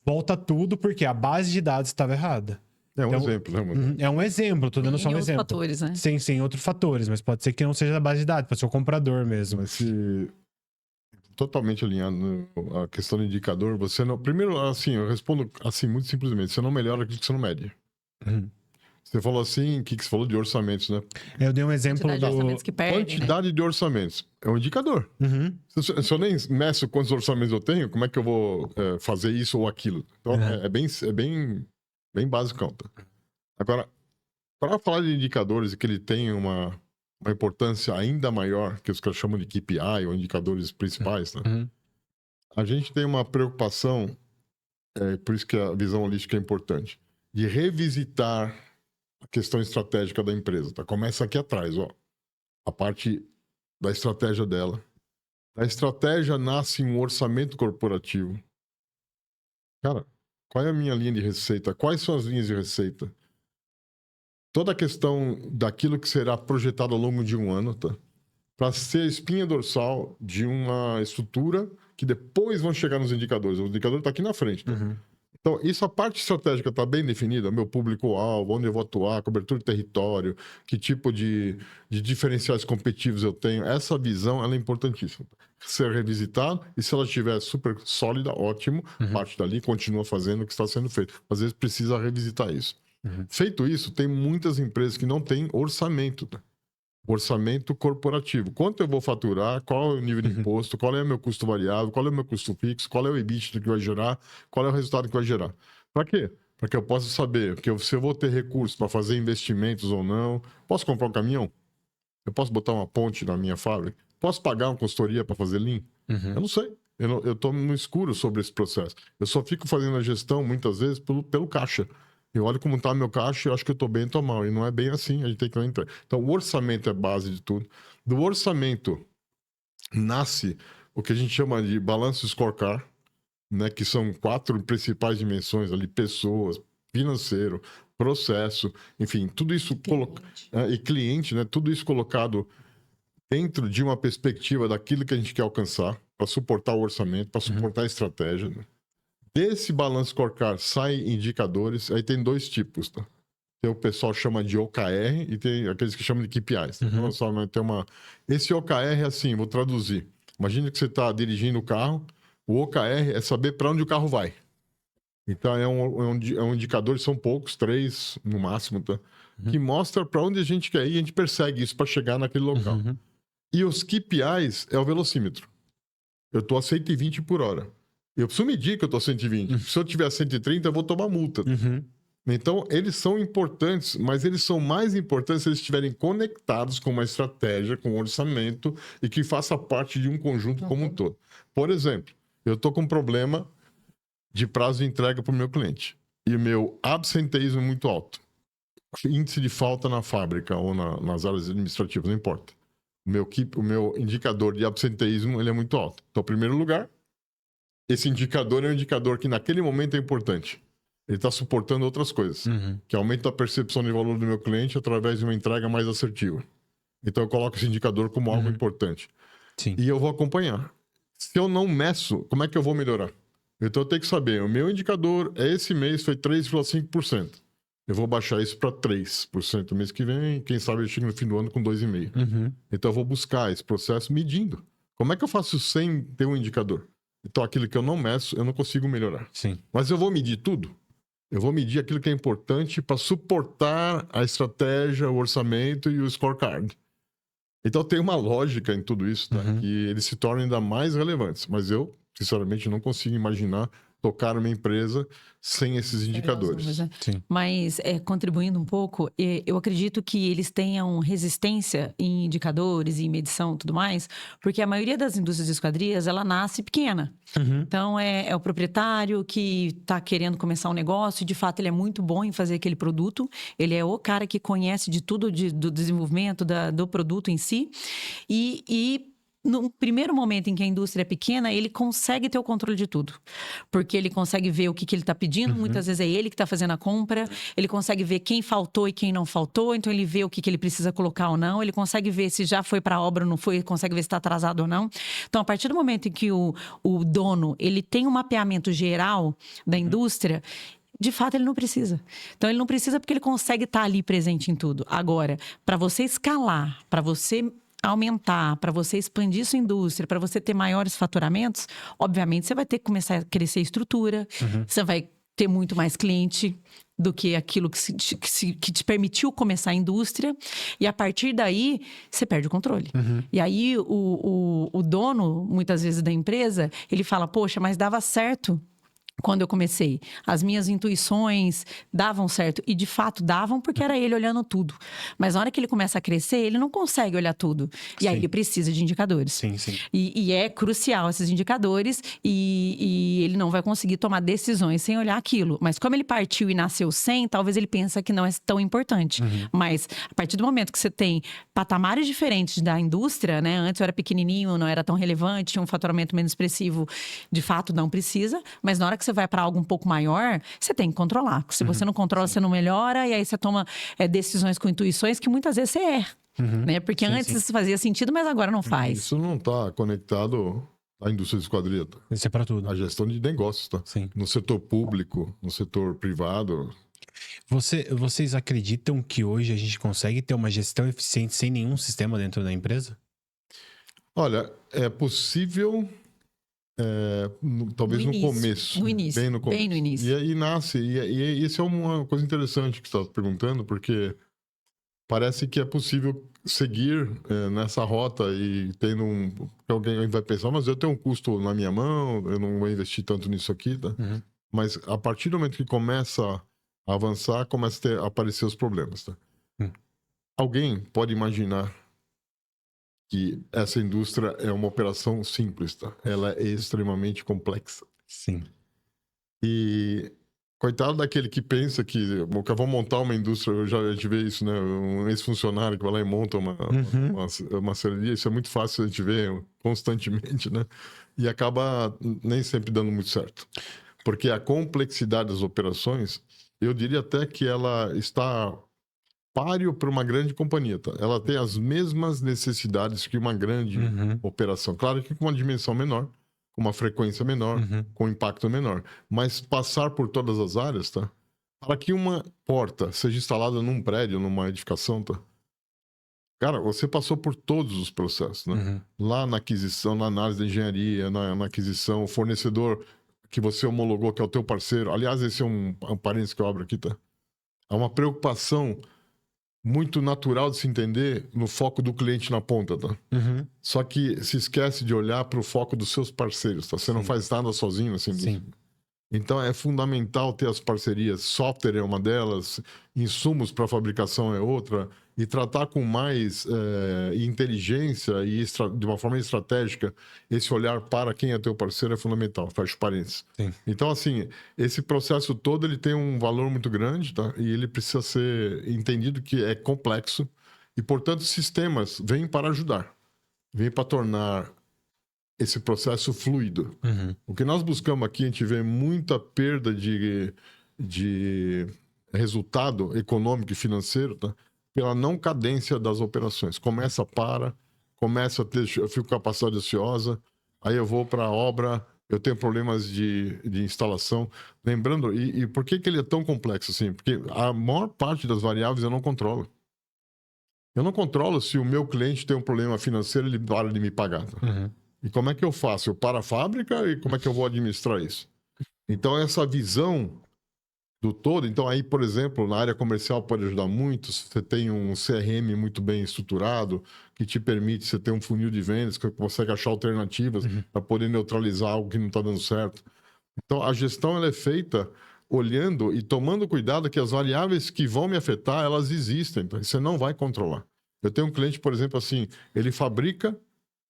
Volta tudo porque a base de dados estava errada. É um exemplo, né? É um exemplo, tô dando só um exemplo. Fatores, né? Sim, outros fatores, mas pode ser que não seja da base de dados, pode ser o comprador mesmo. Mas totalmente alinhado a questão do indicador, você não... Primeiro, assim, eu respondo assim, muito simplesmente, você não melhora aquilo que você não mede. Você falou assim, o que você falou de orçamentos, né? Eu dei um exemplo Quantidade de orçamentos. É um indicador. Se eu nem meço quantos orçamentos eu tenho, como é que eu vou fazer isso ou aquilo? Então, é bem basicão. Tá? Agora, Para falar de indicadores e que ele tem uma importância ainda maior, que os caras chamam de KPI, ou indicadores principais, né? Uhum. A gente tem uma preocupação, por isso que a visão holística é importante, de revisitar a questão estratégica da empresa. Tá? Começa aqui atrás, ó, a parte da estratégia dela. Da estratégia nasce um orçamento corporativo. Cara, qual é a minha linha de receita? Quais são as linhas de receita? Toda a questão daquilo que será projetado ao longo de um ano, tá? Para ser a espinha dorsal de uma estrutura que depois vão chegar nos indicadores. O indicador está aqui na frente. Tá? Uhum. Então, isso, a parte estratégica está bem definida, meu público-alvo, onde eu vou atuar, cobertura de território, que tipo de diferenciais competitivos eu tenho. Essa visão, ela é importantíssima. Ser revisitada, e se ela estiver super sólida, ótimo, parte dali, continua fazendo o que está sendo feito. Às vezes precisa revisitar isso. Feito isso, tem muitas empresas que não têm orçamento, tá? Orçamento corporativo. Quanto eu vou faturar, qual é o nível de imposto, qual é o meu custo variável, qual é o meu custo fixo, qual é o EBITDA que vai gerar, qual é o resultado que vai gerar. Para quê? Para que eu possa saber que se eu vou ter recursos para fazer investimentos ou não. Posso comprar um caminhão? Eu posso botar uma ponte na minha fábrica? Posso pagar uma consultoria para fazer Lean? Eu não sei. Eu estou no escuro sobre esse processo. Eu só fico fazendo a gestão, muitas vezes, pelo caixa. Eu olho como está meu caixa e acho que eu estou bem ou estou mal. E não é bem assim, a gente tem que entrar. Então, o orçamento é a base de tudo. Do orçamento nasce o que a gente chama de balanço scorecard, né? Que são 4 principais dimensões ali: pessoas, financeiro, processo, enfim, tudo isso e cliente, né? Tudo isso colocado dentro de uma perspectiva daquilo que a gente quer alcançar, para suportar o orçamento, para suportar a estratégia, né? Desse balanço scorecard saem indicadores, aí tem 2 tipos, tá? Tem o pessoal chama de OKR e tem aqueles que chamam de KPIs. Tá? Então, só tem esse OKR é assim, vou traduzir. Imagina que você está dirigindo o carro, o OKR é saber para onde o carro vai. Então, é um indicador, são poucos, 3 no máximo, tá? Que mostra para onde a gente quer ir e a gente persegue isso para chegar naquele local. E os KPIs é o velocímetro. Eu estou a 120 por hora. Eu preciso medir que eu estou a 120. Se eu tiver a 130, eu vou tomar multa. Então, eles são importantes, mas eles são mais importantes se eles estiverem conectados com uma estratégia, com um orçamento e que faça parte de um conjunto como um todo. Por exemplo, eu estou com um problema de prazo de entrega para o meu cliente e o meu absenteísmo é muito alto. Índice de falta na fábrica ou nas áreas administrativas, não importa. O meu indicador de absenteísmo ele é muito alto. Então, em primeiro lugar, esse indicador é um indicador que naquele momento é importante. Ele está suportando outras coisas, que aumenta a percepção de valor do meu cliente através de uma entrega mais assertiva. Então eu coloco esse indicador como algo importante. Sim. E eu vou acompanhar. Se eu não meço, como é que eu vou melhorar? Então eu tenho que saber, o meu indicador esse mês foi 3,5%. Eu vou baixar isso para 3% no mês que vem, quem sabe eu chego no fim do ano com 2,5%. Então eu vou buscar esse processo medindo. Como é que eu faço sem ter um indicador? Então, aquilo que eu não meço, eu não consigo melhorar. Sim. Mas eu vou medir tudo. Eu vou medir aquilo que é importante para suportar a estratégia, o orçamento e o scorecard. Então, tem uma lógica em tudo isso, tá? Que eles se tornam ainda mais relevantes. Mas eu, sinceramente, não consigo imaginar tocar uma empresa sem esses indicadores. Sim. Mas, contribuindo um pouco, eu acredito que eles tenham resistência em indicadores, em medição e tudo mais, porque a maioria das indústrias de esquadrias, ela nasce pequena. Então, é o proprietário que está querendo começar um negócio e, de fato, ele é muito bom em fazer aquele produto. Ele é o cara que conhece de tudo do desenvolvimento do produto em si. E no primeiro momento em que a indústria é pequena, ele consegue ter o controle de tudo. Porque ele consegue ver o que ele está pedindo, muitas vezes é ele que está fazendo a compra, ele consegue ver quem faltou e quem não faltou, então ele vê o que ele precisa colocar ou não, ele consegue ver se já foi para a obra ou não foi, consegue ver se está atrasado ou não. Então, a partir do momento em que o dono ele tem um mapeamento geral da indústria, de fato, ele não precisa. Então, ele não precisa porque ele consegue estar ali presente em tudo. Agora, para você escalar, para você aumentar, para você expandir sua indústria, para você ter maiores faturamentos, obviamente você vai ter que começar a crescer a estrutura, você vai ter muito mais cliente do que aquilo que te permitiu começar a indústria, e a partir daí você perde o controle. E aí o dono, muitas vezes da empresa, ele fala, poxa, mas dava certo quando eu comecei. As minhas intuições davam certo. E, de fato, davam porque era ele olhando tudo. Mas na hora que ele começa a crescer, ele não consegue olhar tudo. E aí Sim. ele precisa de indicadores. Sim, sim. E é crucial esses indicadores. E ele não vai conseguir tomar decisões sem olhar aquilo. Mas como ele partiu e nasceu sem, talvez ele pense que não é tão importante. Mas, a partir do momento que você tem patamares diferentes da indústria, né? Antes eu era pequenininho, não era tão relevante, tinha um faturamento menos expressivo. De fato, não precisa. Mas na hora que você vai para algo um pouco maior, você tem que controlar. Porque se você não controla, você não melhora. E aí você toma decisões com intuições que muitas vezes você erra. Né? Porque antes isso fazia sentido, mas agora não faz. Isso não está conectado à indústria de esquadria, tá? Isso é para tudo. A gestão de negócios, tá? Sim. No setor público, no setor privado. Vocês acreditam que hoje a gente consegue ter uma gestão eficiente sem nenhum sistema dentro da empresa? Olha, é possível, talvez no começo. No início. Bem no começo. Bem no início. E aí nasce. E isso é uma coisa interessante que você está perguntando, porque parece que é possível seguir nessa rota e tendo alguém vai pensar, mas eu tenho um custo na minha mão, eu não vou investir tanto nisso aqui, tá? Mas a partir do momento que começa a avançar, começa a aparecer os problemas, tá? Alguém pode imaginar que essa indústria é uma operação simples, tá? Ela é extremamente complexa. Sim. E coitado daquele que pensa que vão montar uma indústria, a gente vê isso, né? Um ex-funcionário que vai lá e monta uma serraria, isso é muito fácil a gente ver constantemente, né? E acaba nem sempre dando muito certo. Porque a complexidade das operações, eu diria até que ela está páreo para uma grande companhia, tá? Ela tem as mesmas necessidades que uma grande operação. Claro que com uma dimensão menor, com uma frequência menor, com impacto menor. Mas passar por todas as áreas, tá? Para que uma porta seja instalada num prédio, numa edificação, tá? Cara, você passou por todos os processos, né? Lá na aquisição, na análise da engenharia, na aquisição, o fornecedor que você homologou, que é o teu parceiro. Aliás, esse é um parênteses que eu abro aqui, tá? Há uma preocupação muito natural de se entender no foco do cliente na ponta, tá? Só que se esquece de olhar para o foco dos seus parceiros, tá? Você não faz nada sozinho, assim. Sim. Então é fundamental ter as parcerias. Software é uma delas, insumos para fabricação é outra, e tratar com mais inteligência e de uma forma estratégica esse olhar para quem é teu parceiro é fundamental. Fecha parênteses. Sim. Então, assim, esse processo todo ele tem um valor muito grande, tá? E ele precisa ser entendido que é complexo e, portanto, sistemas vêm para ajudar, vêm para tornar esse processo fluido. O que nós buscamos aqui, a gente vê muita perda de resultado econômico e financeiro, tá? Pela não cadência das operações. Começa eu fico com capacidade ociosa, aí eu vou para a obra, eu tenho problemas de instalação. Lembrando, e por que ele é tão complexo assim? Porque a maior parte das variáveis eu não controlo. Eu não controlo se o meu cliente tem um problema financeiro, ele para de me pagar. Tá? E como é que eu faço? Eu paro a fábrica e como é que eu vou administrar isso? Então, essa visão do todo... Então, aí, por exemplo, na área comercial pode ajudar muito. Você tem um CRM muito bem estruturado, que te permite você ter um funil de vendas, que consegue achar alternativas para poder neutralizar algo que não está dando certo. Então, a gestão ela é feita olhando e tomando cuidado que as variáveis que vão me afetar, elas existem. Então, você não vai controlar. Eu tenho um cliente, por exemplo, assim, ele fabrica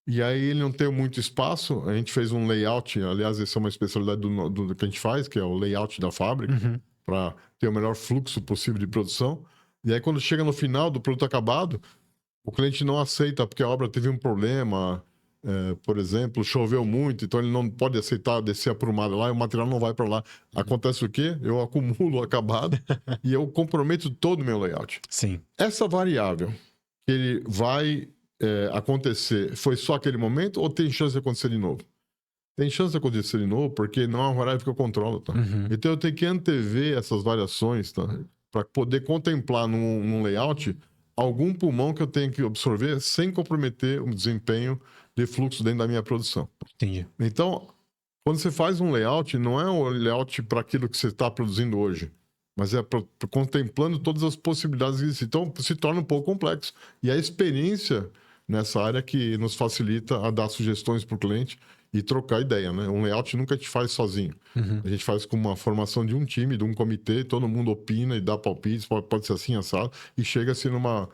e aí ele não tem muito espaço. A gente fez um layout, aliás, essa é uma especialidade do que a gente faz, que é o layout da fábrica, para ter o melhor fluxo possível de produção. E aí, quando chega no final do produto acabado, o cliente não aceita porque a obra teve um problema, por exemplo, choveu muito, então ele não pode aceitar descer aprumado lá e o material não vai para lá. Acontece o quê? Eu acumulo o acabado e eu comprometo todo o meu layout. Sim. Essa variável que ele vai acontecer, foi só aquele momento ou tem chance de acontecer de novo? Tem chance de acontecer de novo porque não é uma variável que eu controlo, tá? Então eu tenho que antever essas variações, tá? Para poder contemplar num layout algum pulmão que eu tenho que absorver sem comprometer o desempenho de fluxo dentro da minha produção. Entendi. Então, quando você faz um layout, não é um layout para aquilo que você está produzindo hoje, mas é contemplando todas as possibilidades que existem. Então, se torna um pouco complexo. E a experiência nessa área que nos facilita a dar sugestões para o cliente e trocar ideia, né? Um layout nunca a gente faz sozinho. A gente faz com uma formação de um time, de um comitê, todo mundo opina e dá palpites, pode ser assim, assado, e chega-se numa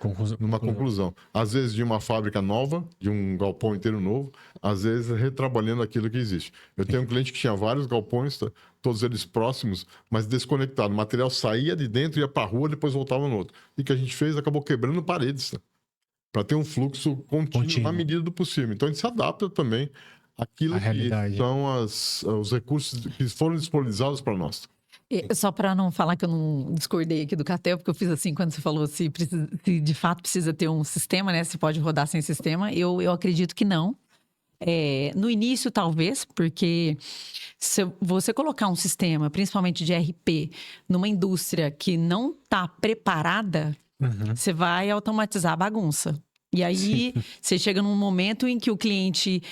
conclusão. Às vezes de uma fábrica nova, de um galpão inteiro novo, às vezes retrabalhando aquilo que existe. Eu tenho um cliente que tinha vários galpões, tá? Todos eles próximos, mas desconectados. O material saía de dentro, ia para a rua, depois voltava no outro. E o que a gente fez, acabou quebrando paredes, tá? Para ter um fluxo contínuo na medida do possível. Então a gente se adapta também àquilo que são os recursos que foram disponibilizados para nós. Só para não falar que eu não discordei aqui do Catel, porque eu fiz assim quando você falou se de fato precisa ter um sistema, né? Se pode rodar sem sistema. Eu acredito que não. No início, talvez, porque se você colocar um sistema, principalmente de ERP, numa indústria que não está preparada, você vai automatizar a bagunça. E aí, você chega num momento em que o cliente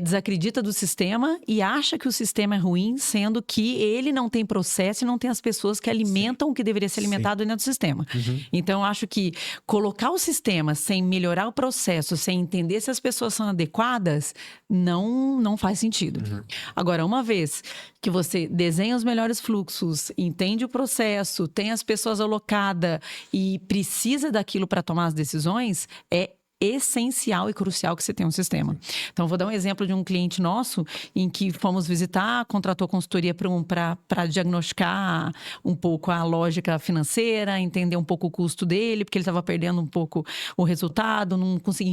desacredita do sistema e acha que o sistema é ruim, sendo que ele não tem processo e não tem as pessoas que alimentam o que deveria ser alimentado dentro do sistema. Então, eu acho que colocar o sistema sem melhorar o processo, sem entender se as pessoas são adequadas, não faz sentido. Agora, uma vez que você desenha os melhores fluxos, entende o processo, tem as pessoas alocadas e precisa daquilo para tomar as decisões, é essencial e crucial que você tenha um sistema. Então, vou dar um exemplo de um cliente nosso em que fomos visitar, contratou consultoria para diagnosticar um pouco a lógica financeira, entender um pouco o custo dele, porque ele estava perdendo um pouco o resultado, não conseguia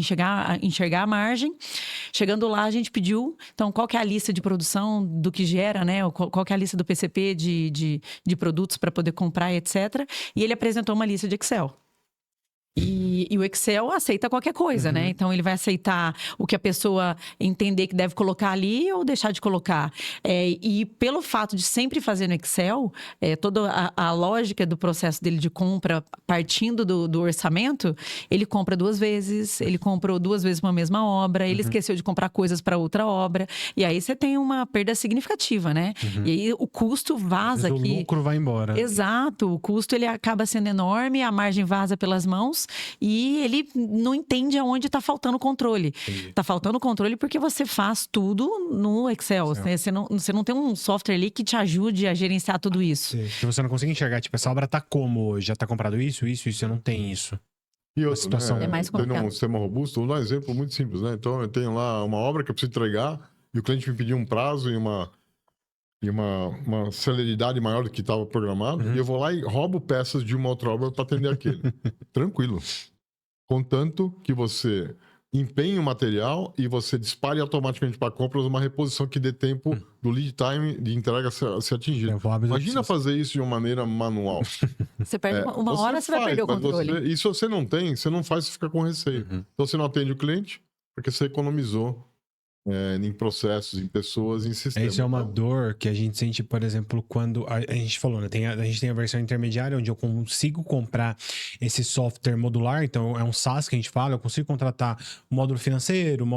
enxergar a margem. Chegando lá, a gente pediu, então, qual que é a lista de produção do que gera, né? Qual que é a lista do PCP de produtos para poder comprar, etc. E ele apresentou uma lista de Excel. E o Excel aceita qualquer coisa, né? Então, ele vai aceitar o que a pessoa entender que deve colocar ali ou deixar de colocar. E pelo fato de sempre fazer no Excel, toda a lógica do processo dele de compra, partindo do orçamento, ele compra 2 vezes, ele comprou 2 vezes uma mesma obra, ele esqueceu de comprar coisas para outra obra. E aí, você tem uma perda significativa, né? E aí, o custo vaza aqui. O lucro vai embora. Exato. O custo, ele acaba sendo enorme, a margem vaza pelas mãos. E ele não entende aonde está faltando controle. Está faltando controle porque você faz tudo no Excel. Você não tem um software ali que te ajude a gerenciar tudo isso. Que você não consegue enxergar. Tipo, essa obra está como hoje? Já está comprado isso, você não tem isso. E outra, situação é mais complicada. Tendo um sistema robusto, vou dar um exemplo muito simples, né? Então, eu tenho lá uma obra que eu preciso entregar e o cliente me pediu um prazo e uma celeridade maior do que estava programado, e eu vou lá e roubo peças de uma outra obra para atender aquele. Tranquilo. Contanto que você empenhe o material e você dispare automaticamente para compras uma reposição que dê tempo do lead time de entrega a ser atingido. Imagina fazer isso de uma maneira manual. Você perde uma hora, você vai perder o controle. E se você não tem, você não faz, você fica com receio. Então você não atende o cliente porque você economizou em processos, em pessoas, em sistemas. Isso é uma dor que a gente sente, por exemplo, quando a gente falou, né? A gente tem a versão intermediária, onde eu consigo comprar esse software modular, então é um SaaS que a gente fala, eu consigo contratar o módulo financeiro,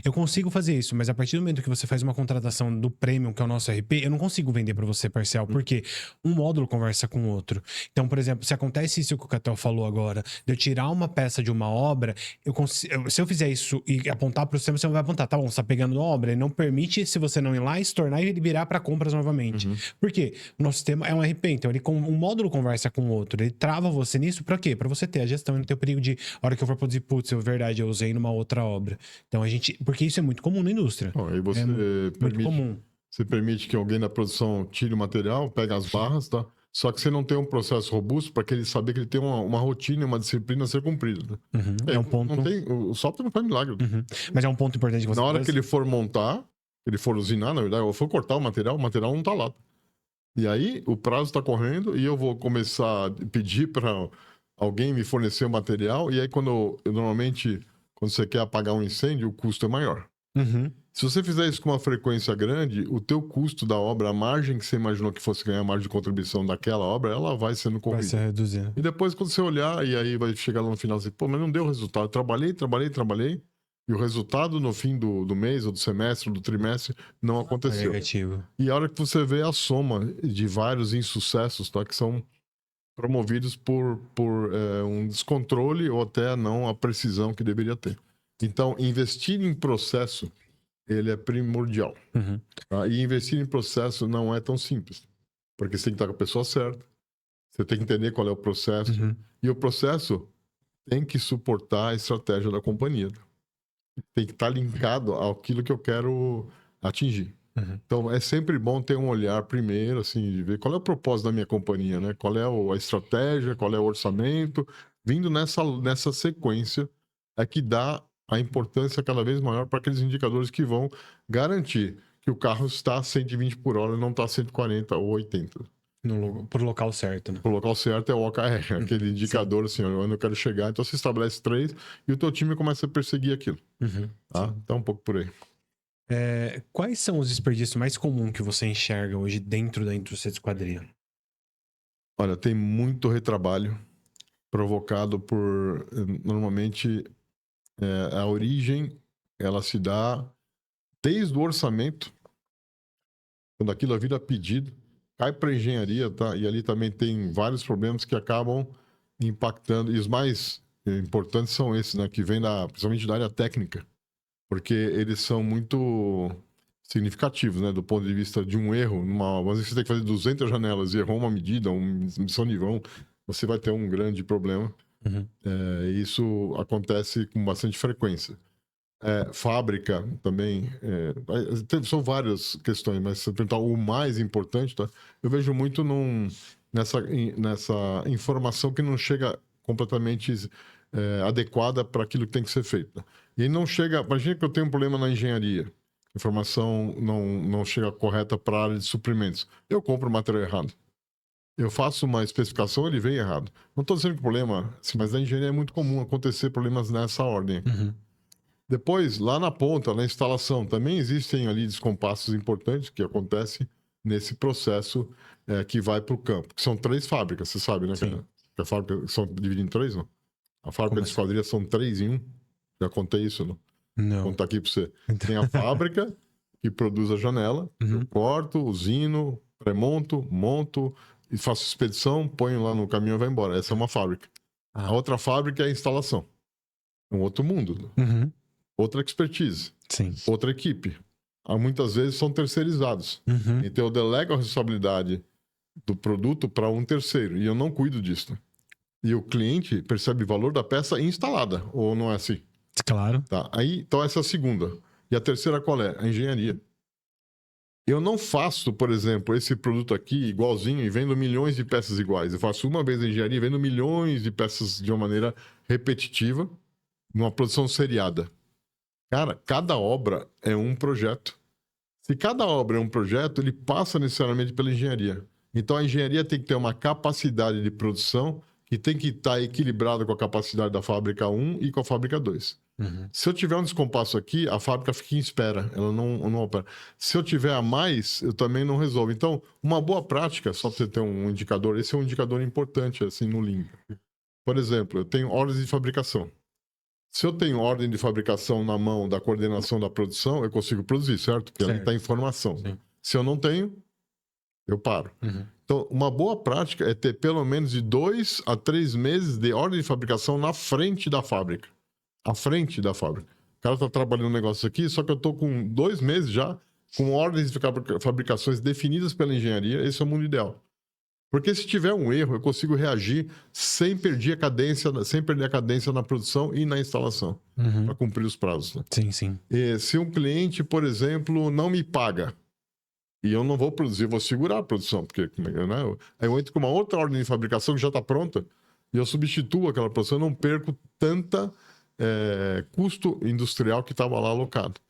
eu consigo fazer isso, mas a partir do momento que você faz uma contratação do Premium, que é o nosso RP, eu não consigo vender para você parcial, porque um módulo conversa com o outro. Então, por exemplo, se acontece isso que o Catel falou agora, de eu tirar uma peça de uma obra, se eu fizer isso e apontar para o sistema, você não vai apontar, tá bom, você tá pegando obra, ele não permite, se você não ir lá, estornar e ele virar para compras novamente. Por quê? O nosso sistema é um RP, então um módulo conversa com o outro, ele trava você nisso para quê? Para você ter a gestão e não ter o perigo de, a hora que eu for produzir, putz, é verdade, eu usei numa outra obra. Então porque isso é muito comum na indústria. Aí você muito comum. Você permite que alguém da produção tire o material, pega as barras, tá? Só que você não tem um processo robusto para que ele saber que ele tem uma rotina e uma disciplina a ser cumprida. É um ponto. O software não faz milagre. Mas é um ponto importante que você Na hora que ele for montar, ele for usinar, na verdade, ou for cortar o material não tá lá. E aí o prazo está correndo e eu vou começar a pedir para alguém me fornecer o material. E aí normalmente, quando você quer apagar um incêndio, o custo é maior. Se você fizer isso com uma frequência grande, o teu custo da obra, a margem que você imaginou que fosse ganhar, a margem de contribuição daquela obra, ela vai sendo corrigida. Vai ser reduzindo. E depois, quando você olhar, e aí vai chegar lá no final assim, pô, mas não deu resultado. Eu trabalhei, e o resultado no fim do mês, ou do semestre, ou do trimestre, não aconteceu. É negativo. E a hora que você vê a soma de vários insucessos, tá, que são promovidos por um descontrole ou até não a precisão que deveria ter. Então, investir em processo ele é primordial. Tá? E investir em processo não é tão simples. Porque você tem que estar com a pessoa certa, você tem que entender qual é o processo. E o processo tem que suportar a estratégia da companhia. Tem que estar linkado àquilo que eu quero atingir. Então, é sempre bom ter um olhar primeiro, assim, de ver qual é o propósito da minha companhia, né? Qual é a estratégia, qual é o orçamento. Vindo nessa sequência é que dá a importância cada vez maior para aqueles indicadores que vão garantir que o carro está a 120 por hora e não está a 140 ou 80. Pro local certo, né? O local certo é o OKR, aquele indicador, assim, onde eu quero chegar. Então, você estabelece 3 e o teu time começa a perseguir aquilo. Tá? Então, um pouco por aí. Quais são os desperdícios mais comuns que você enxerga hoje dentro da indústria de esquadria? Olha, tem muito retrabalho provocado por, normalmente, a origem, ela se dá desde o orçamento, quando aquilo vira pedido, cai para a engenharia, tá? E ali também tem vários problemas que acabam impactando, e os mais importantes são esses, né? Que vêm principalmente da área técnica, porque eles são muito significativos, né? Do ponto de vista de um erro, às vezes você tem que fazer 200 janelas e errou uma medida, uma missão de vão, você vai ter um grande problema. Isso acontece com bastante frequência. Fábrica também, são várias questões, mas se eu perguntar o mais importante, tá? Eu vejo muito nessa informação que não chega completamente adequada para aquilo que tem que ser feito. E não chega, imagina que eu tenho um problema na engenharia, informação não chega correta para a área de suprimentos. Eu compro o material errado. Eu faço uma especificação, ele vem errado. Não estou dizendo que o problema, assim, mas na engenharia é muito comum acontecer problemas nessa ordem. Depois, lá na ponta, na instalação, também existem ali descompassos importantes que acontecem nesse processo que vai para o campo. Que são 3 fábricas, você sabe, né? Sim. Que a fábrica são divididas em 3, não? A fábrica de esquadria são 3 em 1. Já contei isso, não? Não. Vou contar aqui para você. Tem a fábrica que produz a janela, eu corto, usino, pré-monto, monto, e faço expedição, ponho lá no caminhão e vai embora. Essa é uma fábrica. A outra fábrica é a instalação. É um outro mundo. Outra expertise. Sim. Outra equipe. Muitas vezes são terceirizados. Então eu delego a responsabilidade do produto para um terceiro. E eu não cuido disso. E o cliente percebe o valor da peça instalada. Ou não é assim? Claro. Tá. Então essa é a segunda. E a terceira qual é? A engenharia. Eu não faço, por exemplo, esse produto aqui igualzinho e vendo milhões de peças iguais. Eu faço uma vez a engenharia e vendo milhões de peças de uma maneira repetitiva, numa produção seriada. Cara, cada obra é um projeto. Se cada obra é um projeto, ele passa necessariamente pela engenharia. Então a engenharia tem que ter uma capacidade de produção que tem que estar equilibrada com a capacidade da fábrica 1 e com a fábrica 2. Se eu tiver um descompasso aqui, a fábrica fica em espera, ela não opera. Se eu tiver a mais, eu também não resolvo. Então, uma boa prática, só para você ter um indicador, esse é um indicador importante assim no Lean. Por exemplo, eu tenho ordens de fabricação. Se eu tenho ordem de fabricação na mão da coordenação da produção, eu consigo produzir, certo? Porque ali está a informação. Sim. Se eu não tenho, eu paro. Então, uma boa prática é ter pelo menos de 2 a 3 meses de ordem de fabricação na frente da fábrica. À frente da fábrica. O cara está trabalhando um negócio aqui, só que eu estou com 2 meses já com ordens de fabricações definidas pela engenharia. Esse é o mundo ideal. Porque se tiver um erro, eu consigo reagir sem perder a cadência na produção e na instalação, para cumprir os prazos. Né? Sim, sim. E se um cliente, por exemplo, não me paga, e eu não vou produzir, eu vou segurar a produção, porque né, aí eu entro com uma outra ordem de fabricação que já está pronta, e eu substituo aquela produção, eu não perco tanta custo industrial que estava lá alocado.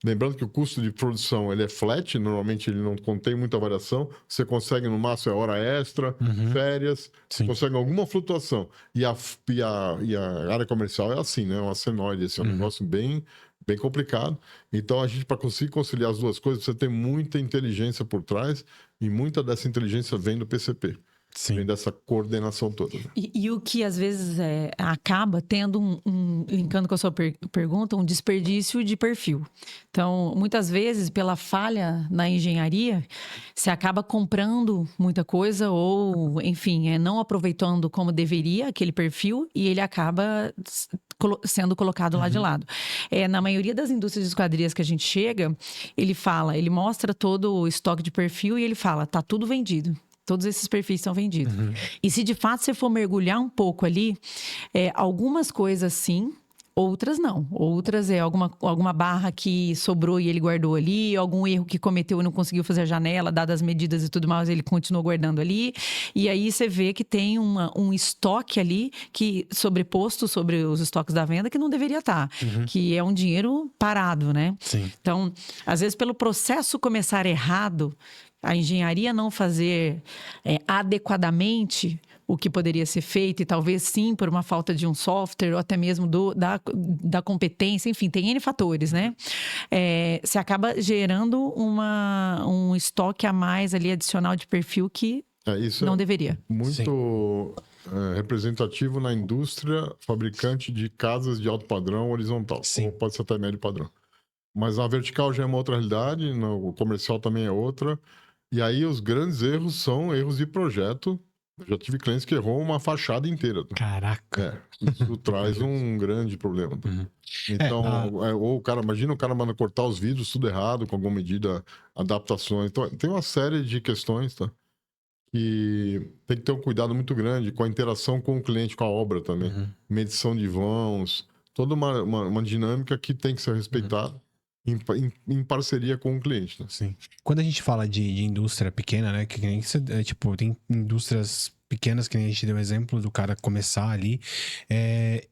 Lembrando que o custo de produção ele é flat, normalmente ele não contém muita variação, você consegue no máximo hora extra, férias, você consegue alguma flutuação. E a área comercial é assim, né? É uma senoide, esse é um negócio bem complicado. Então, a gente, para conseguir conciliar as duas coisas, você tem muita inteligência por trás, e muita dessa inteligência vem do PCP. Sim. Vem dessa coordenação toda. Né? E o que às vezes acaba tendo linkando com a sua pergunta, um desperdício de perfil. Então, muitas vezes, pela falha na engenharia, você acaba comprando muita coisa ou, enfim, não aproveitando como deveria aquele perfil e ele acaba sendo colocado lá de lado. Na maioria das indústrias de esquadrias que a gente chega, ele mostra todo o estoque de perfil e ele fala, tá tudo vendido. Todos esses perfis estão vendidos. E se de fato você for mergulhar um pouco ali, algumas coisas sim, outras não. Outras é alguma barra que sobrou e ele guardou ali, algum erro que cometeu e não conseguiu fazer a janela, dadas as medidas e tudo mais, ele continuou guardando ali. E aí você vê que tem um estoque ali que sobreposto sobre os estoques da venda que não deveria estar, que é um dinheiro parado, né? Sim. Então, às vezes pelo processo começar errado, a engenharia não fazer adequadamente o que poderia ser feito, e talvez sim por uma falta de um software, ou até mesmo da competência, enfim, tem N fatores, né? Você acaba gerando um estoque a mais ali, adicional de perfil que isso não deveria. Muito representativo na indústria fabricante de casas de alto padrão horizontal. Sim. Ou pode ser até médio padrão. Mas a vertical já é uma outra realidade, o comercial também é outra. E aí os grandes erros são erros de projeto. Eu já tive clientes que errou uma fachada inteira. Caraca. Isso traz um grande problema. Então, ou o cara, imagina o cara manda cortar os vidros, tudo errado, com alguma medida, adaptações. Então, tem uma série de questões, tá? Que tem que ter um cuidado muito grande com a interação com o cliente, com a obra também. Medição de vãos, toda uma dinâmica que tem que ser respeitada. Em parceria com o cliente. Né? Sim. Quando a gente fala de indústria pequena, né? Que nem tipo, tem indústrias pequenas, que nem a gente deu o exemplo do cara começar ali,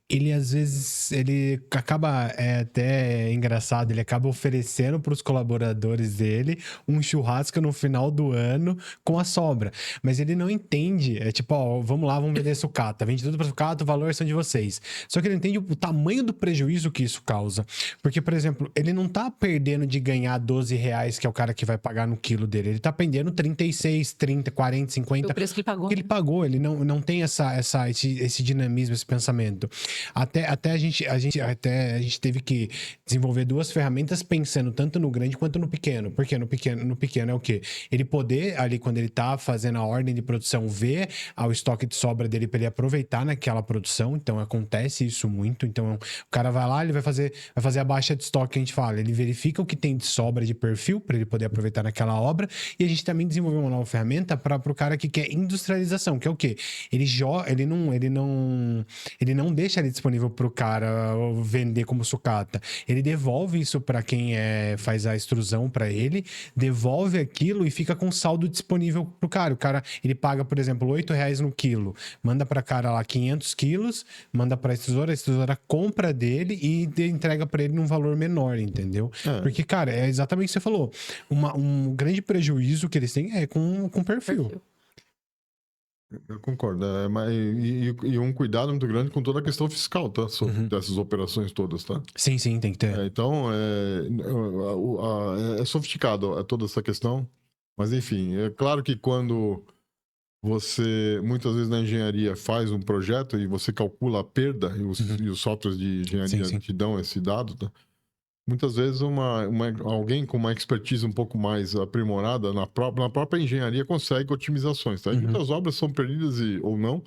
ele às vezes, ele acaba, até engraçado, ele acaba oferecendo para os colaboradores dele um churrasco no final do ano com a sobra, mas ele não entende, tipo, ó, vamos lá, vamos vender sucata, vende tudo para sucata, o valor são de vocês, só que ele entende o tamanho do prejuízo que isso causa, porque, por exemplo, ele não tá perdendo de ganhar R$12, que é o cara que vai pagar no quilo dele, ele tá perdendo 36, 30, 40, 50, O preço que ele pagou. que ele pagou, ele não tem esse dinamismo, esse pensamento. Até a gente teve que desenvolver 2 ferramentas pensando tanto no grande quanto no pequeno. Porque no pequeno é o quê? Ele poder, ali quando ele tá fazendo a ordem de produção, ver o estoque de sobra dele para ele aproveitar naquela produção. Então acontece isso muito. Então o cara vai lá, ele vai fazer a baixa de estoque que a gente fala. Ele verifica o que tem de sobra de perfil para ele poder aproveitar naquela obra. E a gente também desenvolveu uma nova ferramenta para o cara que quer industrialização, que é o quê? Ele não deixa ali disponível pro cara vender como sucata. Ele devolve isso para quem faz a extrusão para ele, devolve aquilo e fica com saldo disponível pro cara. O cara, ele paga, por exemplo, R$8 no quilo, manda pra cara lá 500 quilos, manda pra a extrusora compra dele e entrega para ele num valor menor, entendeu? Porque, cara, é exatamente o que você falou. Um grande prejuízo que eles têm é com perfil. Eu concordo. E um cuidado muito grande com toda a questão fiscal, tá? Dessas operações todas, tá? Sim, tem que ter. Então, é sofisticado toda essa questão. Mas, enfim, é claro que quando você, muitas vezes na engenharia, faz um projeto e você calcula a perda, e os softwares de engenharia te dão esse dado, tá? Muitas vezes alguém com uma expertise um pouco mais aprimorada na própria engenharia consegue otimizações, tá? E muitas obras são perdidas ou não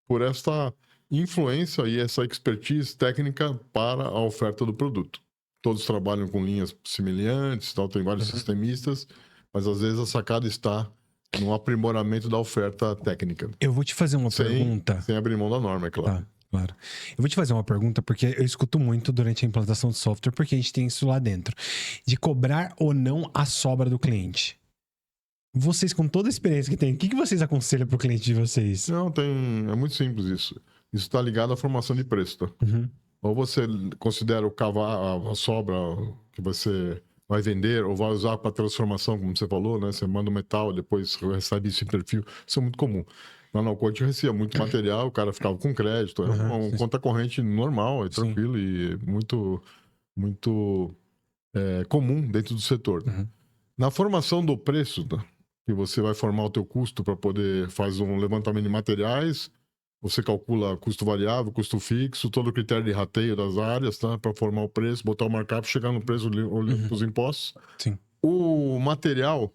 por essa influência e essa expertise técnica para a oferta do produto. Todos trabalham com linhas semelhantes, tal, tem vários sistemistas, mas às vezes a sacada está no aprimoramento da oferta técnica. Eu vou te fazer uma pergunta. Sem abrir mão da norma, é claro. Tá. Claro. Eu vou te fazer uma pergunta, porque eu escuto muito durante a implantação de software, porque a gente tem isso lá dentro, de cobrar ou não a sobra do cliente. Vocês, com toda a experiência que tem, o que vocês aconselham para o cliente de vocês? Não, é muito simples isso. Isso está ligado à formação de preço, tá? Ou você considera a sobra que você vai vender ou vai usar para transformação, como você falou, né? Você manda um metal, depois recebe isso em perfil. Isso é muito comum. Lá no Alcoa a gente recebia muito material, o cara ficava com crédito. É uma conta corrente normal, tranquilo e muito, muito comum dentro do setor. Na formação do preço, tá? Que você vai formar o teu custo para poder fazer um levantamento de materiais, você calcula custo variável, custo fixo, todo o critério de rateio das áreas, tá? Para formar o preço, botar o markup, chegar no preço olhando para os impostos. Sim. O material,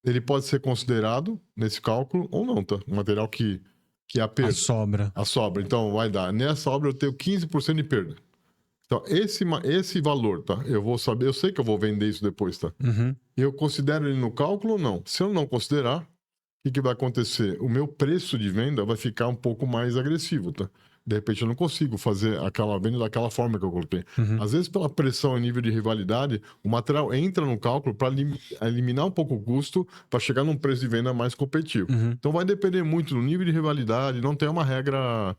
ele pode ser considerado nesse cálculo ou não, tá? Um material que que é a perda. A sobra. A sobra. Então, vai dar. Nessa obra eu tenho 15% de perda. Então, esse valor, tá? Eu vou saber, eu sei que eu vou vender isso depois, tá? Uhum. Eu considero ele no cálculo ou não? Se eu não considerar, o que vai acontecer? O meu preço de venda vai ficar um pouco mais agressivo, tá? De repente eu não consigo fazer aquela venda daquela forma que eu coloquei. Uhum. Às vezes, pela pressão em nível de rivalidade, o material entra no cálculo para eliminar um pouco o custo para chegar num preço de venda mais competitivo. Uhum. Então vai depender muito do nível de rivalidade, não tem uma regra.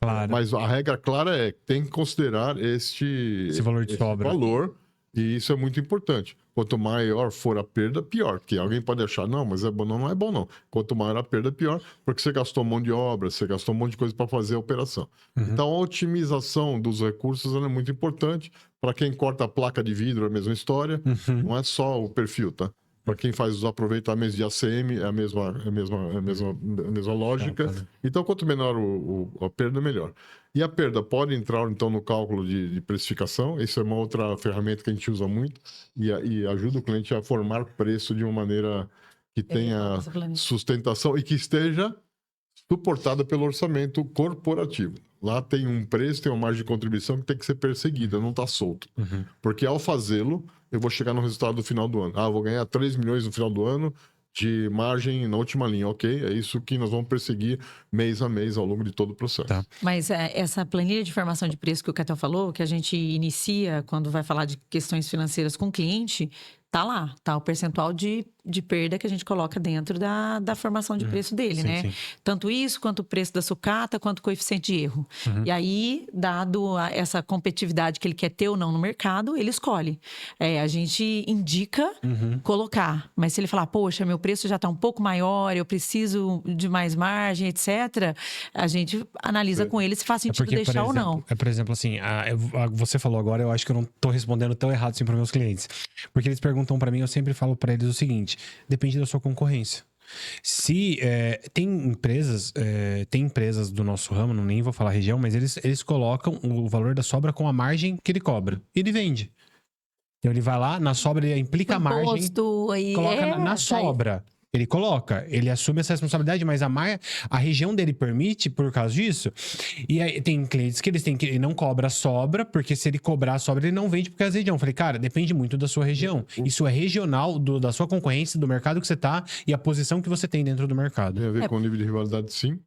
Claro. Mas a regra clara é que tem que considerar Esse valor de sobra. valor, e isso é muito importante. Quanto maior for a perda, pior. Porque alguém pode achar, não, mas é bom, não é bom, não. Quanto maior a perda, pior, porque você gastou um monte de obra, você gastou um monte de coisa para fazer a operação. Uhum. Então, a otimização dos recursos ela é muito importante. Para quem corta a placa de vidro, é a mesma história. Uhum. Não é só o perfil, tá? Para quem faz os aproveitamentos de ACM, é a mesma lógica. Tá. Então, quanto menor a perda, melhor. E a perda pode entrar, então, no cálculo de precificação. Isso é uma outra ferramenta que a gente usa muito e ajuda o cliente a formar preço de uma maneira que tenha sustentação e que esteja suportada pelo orçamento corporativo. Lá tem um preço, tem uma margem de contribuição que tem que ser perseguida, não está solto. Uhum. Porque ao fazê-lo, eu vou chegar no resultado do final do ano. Ah, eu vou ganhar 3 milhões no final do ano de margem na última linha. Ok, é isso que nós vamos perseguir mês a mês ao longo de todo o processo. Tá. Mas essa planilha de formação de preço que o Catel falou, que a gente inicia quando vai falar de questões financeiras com o cliente, tá lá, tá o percentual de perda que a gente coloca dentro da formação de preço dele, Sim, né? sim. Tanto isso, quanto o preço da sucata, quanto o coeficiente de erro. Uhum. E aí, dado essa competitividade que ele quer ter ou não no mercado, ele escolhe. A gente indica Uhum. colocar, mas se ele falar, poxa, meu preço já tá um pouco maior, eu preciso de mais margem, etc., a gente analisa com ele se faz sentido deixar ou não. Por exemplo, assim, você falou agora, eu acho que eu não tô respondendo tão errado assim para meus clientes. Porque eles perguntam para mim, eu sempre falo para eles o seguinte: depende da sua concorrência. Se tem empresas do nosso ramo, não nem vou falar região, mas eles colocam o valor da sobra com a margem que ele cobra. E ele vende. Então ele vai lá, na sobra ele implica a margem, Aí, coloca na sobra. Ele coloca, ele assume essa responsabilidade, mas a região dele permite por causa disso. E aí tem clientes que ele não cobra sobra, porque se ele cobrar a sobra, ele não vende por causa da região. Eu falei, cara, depende muito da sua região. Isso é regional, da sua concorrência, do mercado que você tá e a posição que você tem dentro do mercado. Tem a ver com o nível de rivalidade, sim.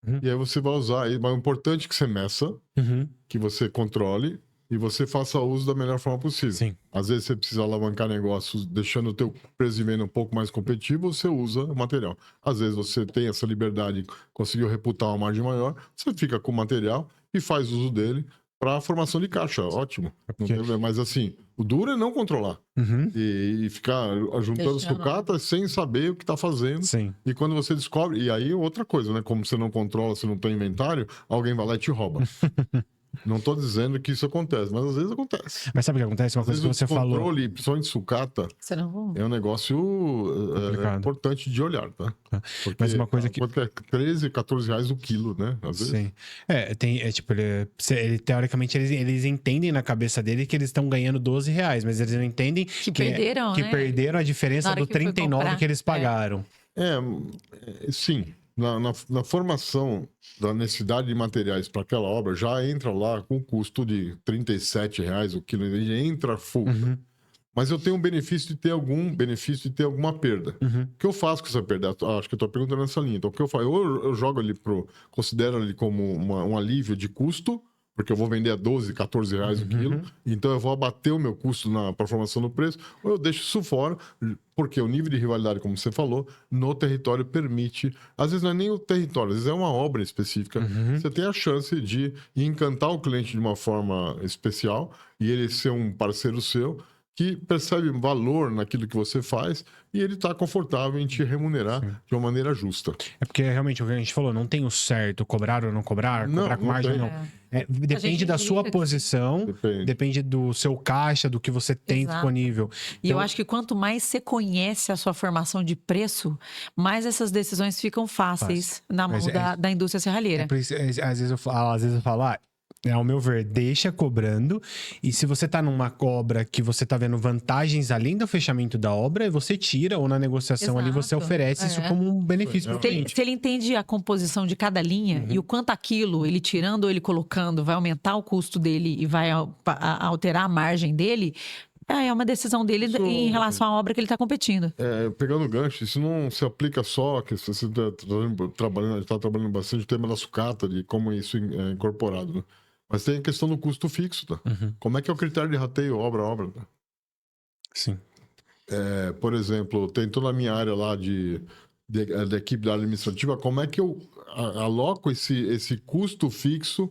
Uhum. E aí você vai usar. Mas o importante é que você meça, Uhum. que você controle e você faça uso da melhor forma possível. Sim. Às vezes você precisa alavancar negócios deixando o teu preço de venda um pouco mais competitivo, você usa o material. Às vezes você tem essa liberdade, conseguiu reputar uma margem maior, você fica com o material e faz uso dele para a formação de caixa. Ótimo. Não tem problema. Mas assim, o duro é não controlar. Uhum. E ficar juntando sucata sem saber o que está fazendo. Sim. E quando você descobre... E aí outra coisa, né? Como você não controla, você não tem inventário, alguém vai lá e te rouba. Não tô dizendo que isso acontece, mas às vezes acontece. Mas sabe o que acontece? Uma coisa que você falou. O controle, principalmente de sucata, é um negócio importante de olhar, tá? Porque mas uma coisa que... é 13, 14 reais o quilo, né? Às vezes. Sim. Teoricamente, eles entendem na cabeça dele que eles estão ganhando 12 reais, mas eles não entendem que perderam, que né? perderam a diferença do 39 que eles pagaram. Sim. Na formação da necessidade de materiais para aquela obra, já entra lá com o custo de R$37 o quilo, entra full. Uhum. Mas eu tenho um benefício de ter alguma perda. Uhum. O que eu faço com essa perda? Acho que eu estou perguntando nessa linha. Então, o que eu faço? Ou eu jogo ali considero ali como um alívio de custo, porque eu vou vender a 12, 14 reais o quilo, então eu vou abater o meu custo para a formação do preço, ou eu deixo isso fora, porque o nível de rivalidade, como você falou, no território permite, às vezes não é nem o território, às vezes é uma obra específica, você tem a chance de encantar o cliente de uma forma especial, e ele ser um parceiro seu, que percebe valor naquilo que você faz e ele está confortável em te remunerar de uma maneira justa. É porque realmente o que a gente falou, não tem o certo, cobrar ou não cobrar, cobrar com margem ou não. Depende da sua posição, depende do seu caixa, do que você tem disponível. E eu acho que quanto mais você conhece a sua formação de preço, mais essas decisões ficam fáceis na mão da indústria serralheira. Às vezes eu falo, ao meu ver, deixa cobrando. E se você tá numa obra que você tá vendo vantagens além do fechamento da obra, você tira, ou na negociação ali você Exato. oferece isso como um benefício pro cliente. Se ele entende a composição de cada linha e o quanto aquilo, ele tirando ou ele colocando, vai aumentar o custo dele e vai alterar a margem dele, é uma decisão dele em relação à obra que ele está competindo. Pegando o gancho, isso não se aplica só, que você está trabalhando bastante o tema da sucata, de como isso é incorporado, né? Mas tem a questão do custo fixo, tá? Como é que é o critério de rateio obra a obra, tá? Sim. Por exemplo, tem toda a minha área lá da equipe da área administrativa, como é que eu aloco esse custo fixo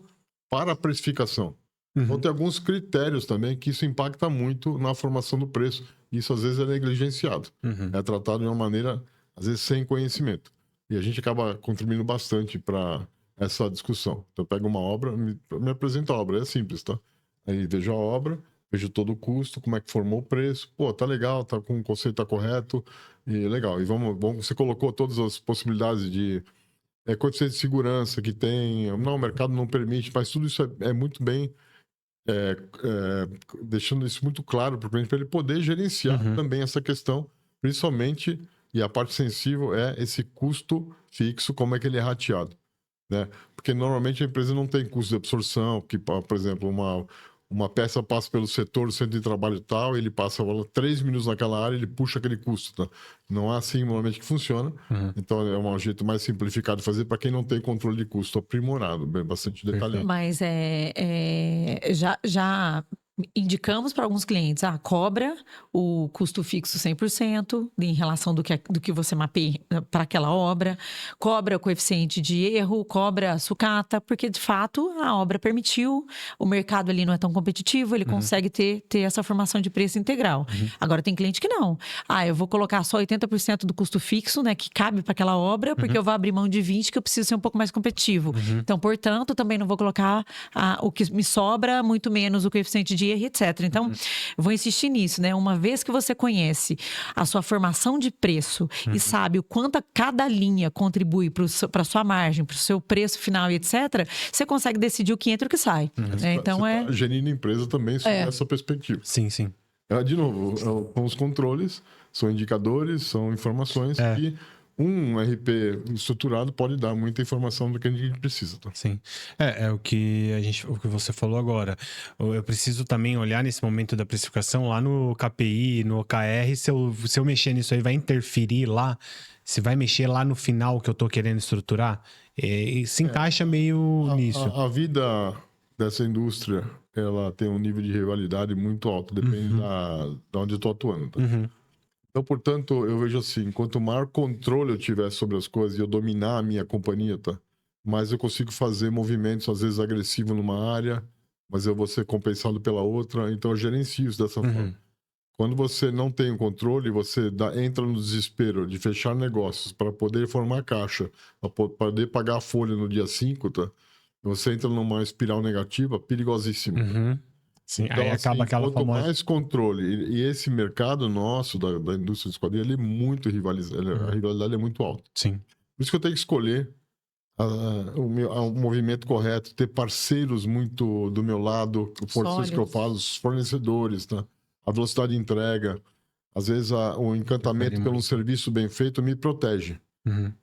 para a precificação? Então, tem alguns critérios também que isso impacta muito na formação do preço. Isso, às vezes, é negligenciado. É tratado de uma maneira, às vezes, sem conhecimento. E a gente acaba contribuindo bastante para essa discussão. Então, eu pego uma obra, me apresenta a obra, é simples, tá? Aí vejo a obra, vejo todo o custo, como é que formou o preço. Pô, tá legal, tá com o conceito tá correto, e legal. E você colocou todas as possibilidades de coeficiente de segurança que tem. Não, o mercado não permite, mas tudo isso é muito bem... deixando isso muito claro para o cliente, para ele poder gerenciar também essa questão, principalmente, e a parte sensível é esse custo fixo, como é que ele é rateado, né? Porque normalmente a empresa não tem custo de absorção, que, por exemplo, uma peça passa pelo setor, centro de trabalho e tal, ele passa 3 minutos naquela área, ele puxa aquele custo, tá? Não é assim normalmente que funciona. Então é um jeito mais simplificado de fazer para quem não tem controle de custo aprimorado, bastante detalhado. Mas já indicamos para alguns clientes, cobra o custo fixo 100% em relação do que você mapeia para aquela obra, cobra o coeficiente de erro, cobra a sucata, porque de fato a obra permitiu, o mercado ali não é tão competitivo, ele consegue ter essa formação de preço integral. Agora tem cliente que não. Eu vou colocar só 80% do custo fixo, né, que cabe para aquela obra, porque eu vou abrir mão de 20% que eu preciso ser um pouco mais competitivo. Então, portanto, também não vou colocar o que me sobra, muito menos o coeficiente de erro, etc. Então, eu vou insistir nisso, né? Uma vez que você conhece a sua formação de preço e sabe o quanto cada linha contribui para a sua margem, para o seu preço final e etc., você consegue decidir o que entra e o que sai. Né? Então, tá gerindo a empresa também sob essa perspectiva. Sim. De novo, são os controles, são indicadores, são informações que um RP estruturado pode dar muita informação do que a gente precisa. Tá? Sim. O que você falou agora. Eu preciso também olhar nesse momento da precificação lá no KPI, no OKR, se eu mexer nisso aí, vai interferir lá? Se vai mexer lá no final que eu tô querendo estruturar? Se encaixa meio nisso. A vida dessa indústria, ela tem um nível de rivalidade muito alto, depende de onde eu tô atuando. Tá? Então, portanto, eu vejo assim, quanto maior controle eu tiver sobre as coisas e eu dominar a minha companhia, tá? Mais eu consigo fazer movimentos, às vezes, agressivos numa área, mas eu vou ser compensado pela outra, então eu gerencio isso dessa forma. Quando você não tem o controle, você entra no desespero de fechar negócios para poder formar caixa, para poder pagar a folha no dia 5, tá? Você entra numa espiral negativa perigosíssima. Sim, então, aí acaba aquela quanto famosa... mais controle, e esse mercado nosso, da indústria de esquadria, ele é muito rivalizado, a rivalidade é muito alta. Sim. Por isso que eu tenho que escolher o movimento correto, ter parceiros muito do meu lado, forças que eu falo, os fornecedores, tá? A velocidade de entrega, às vezes o encantamento pelo serviço bem feito me protege.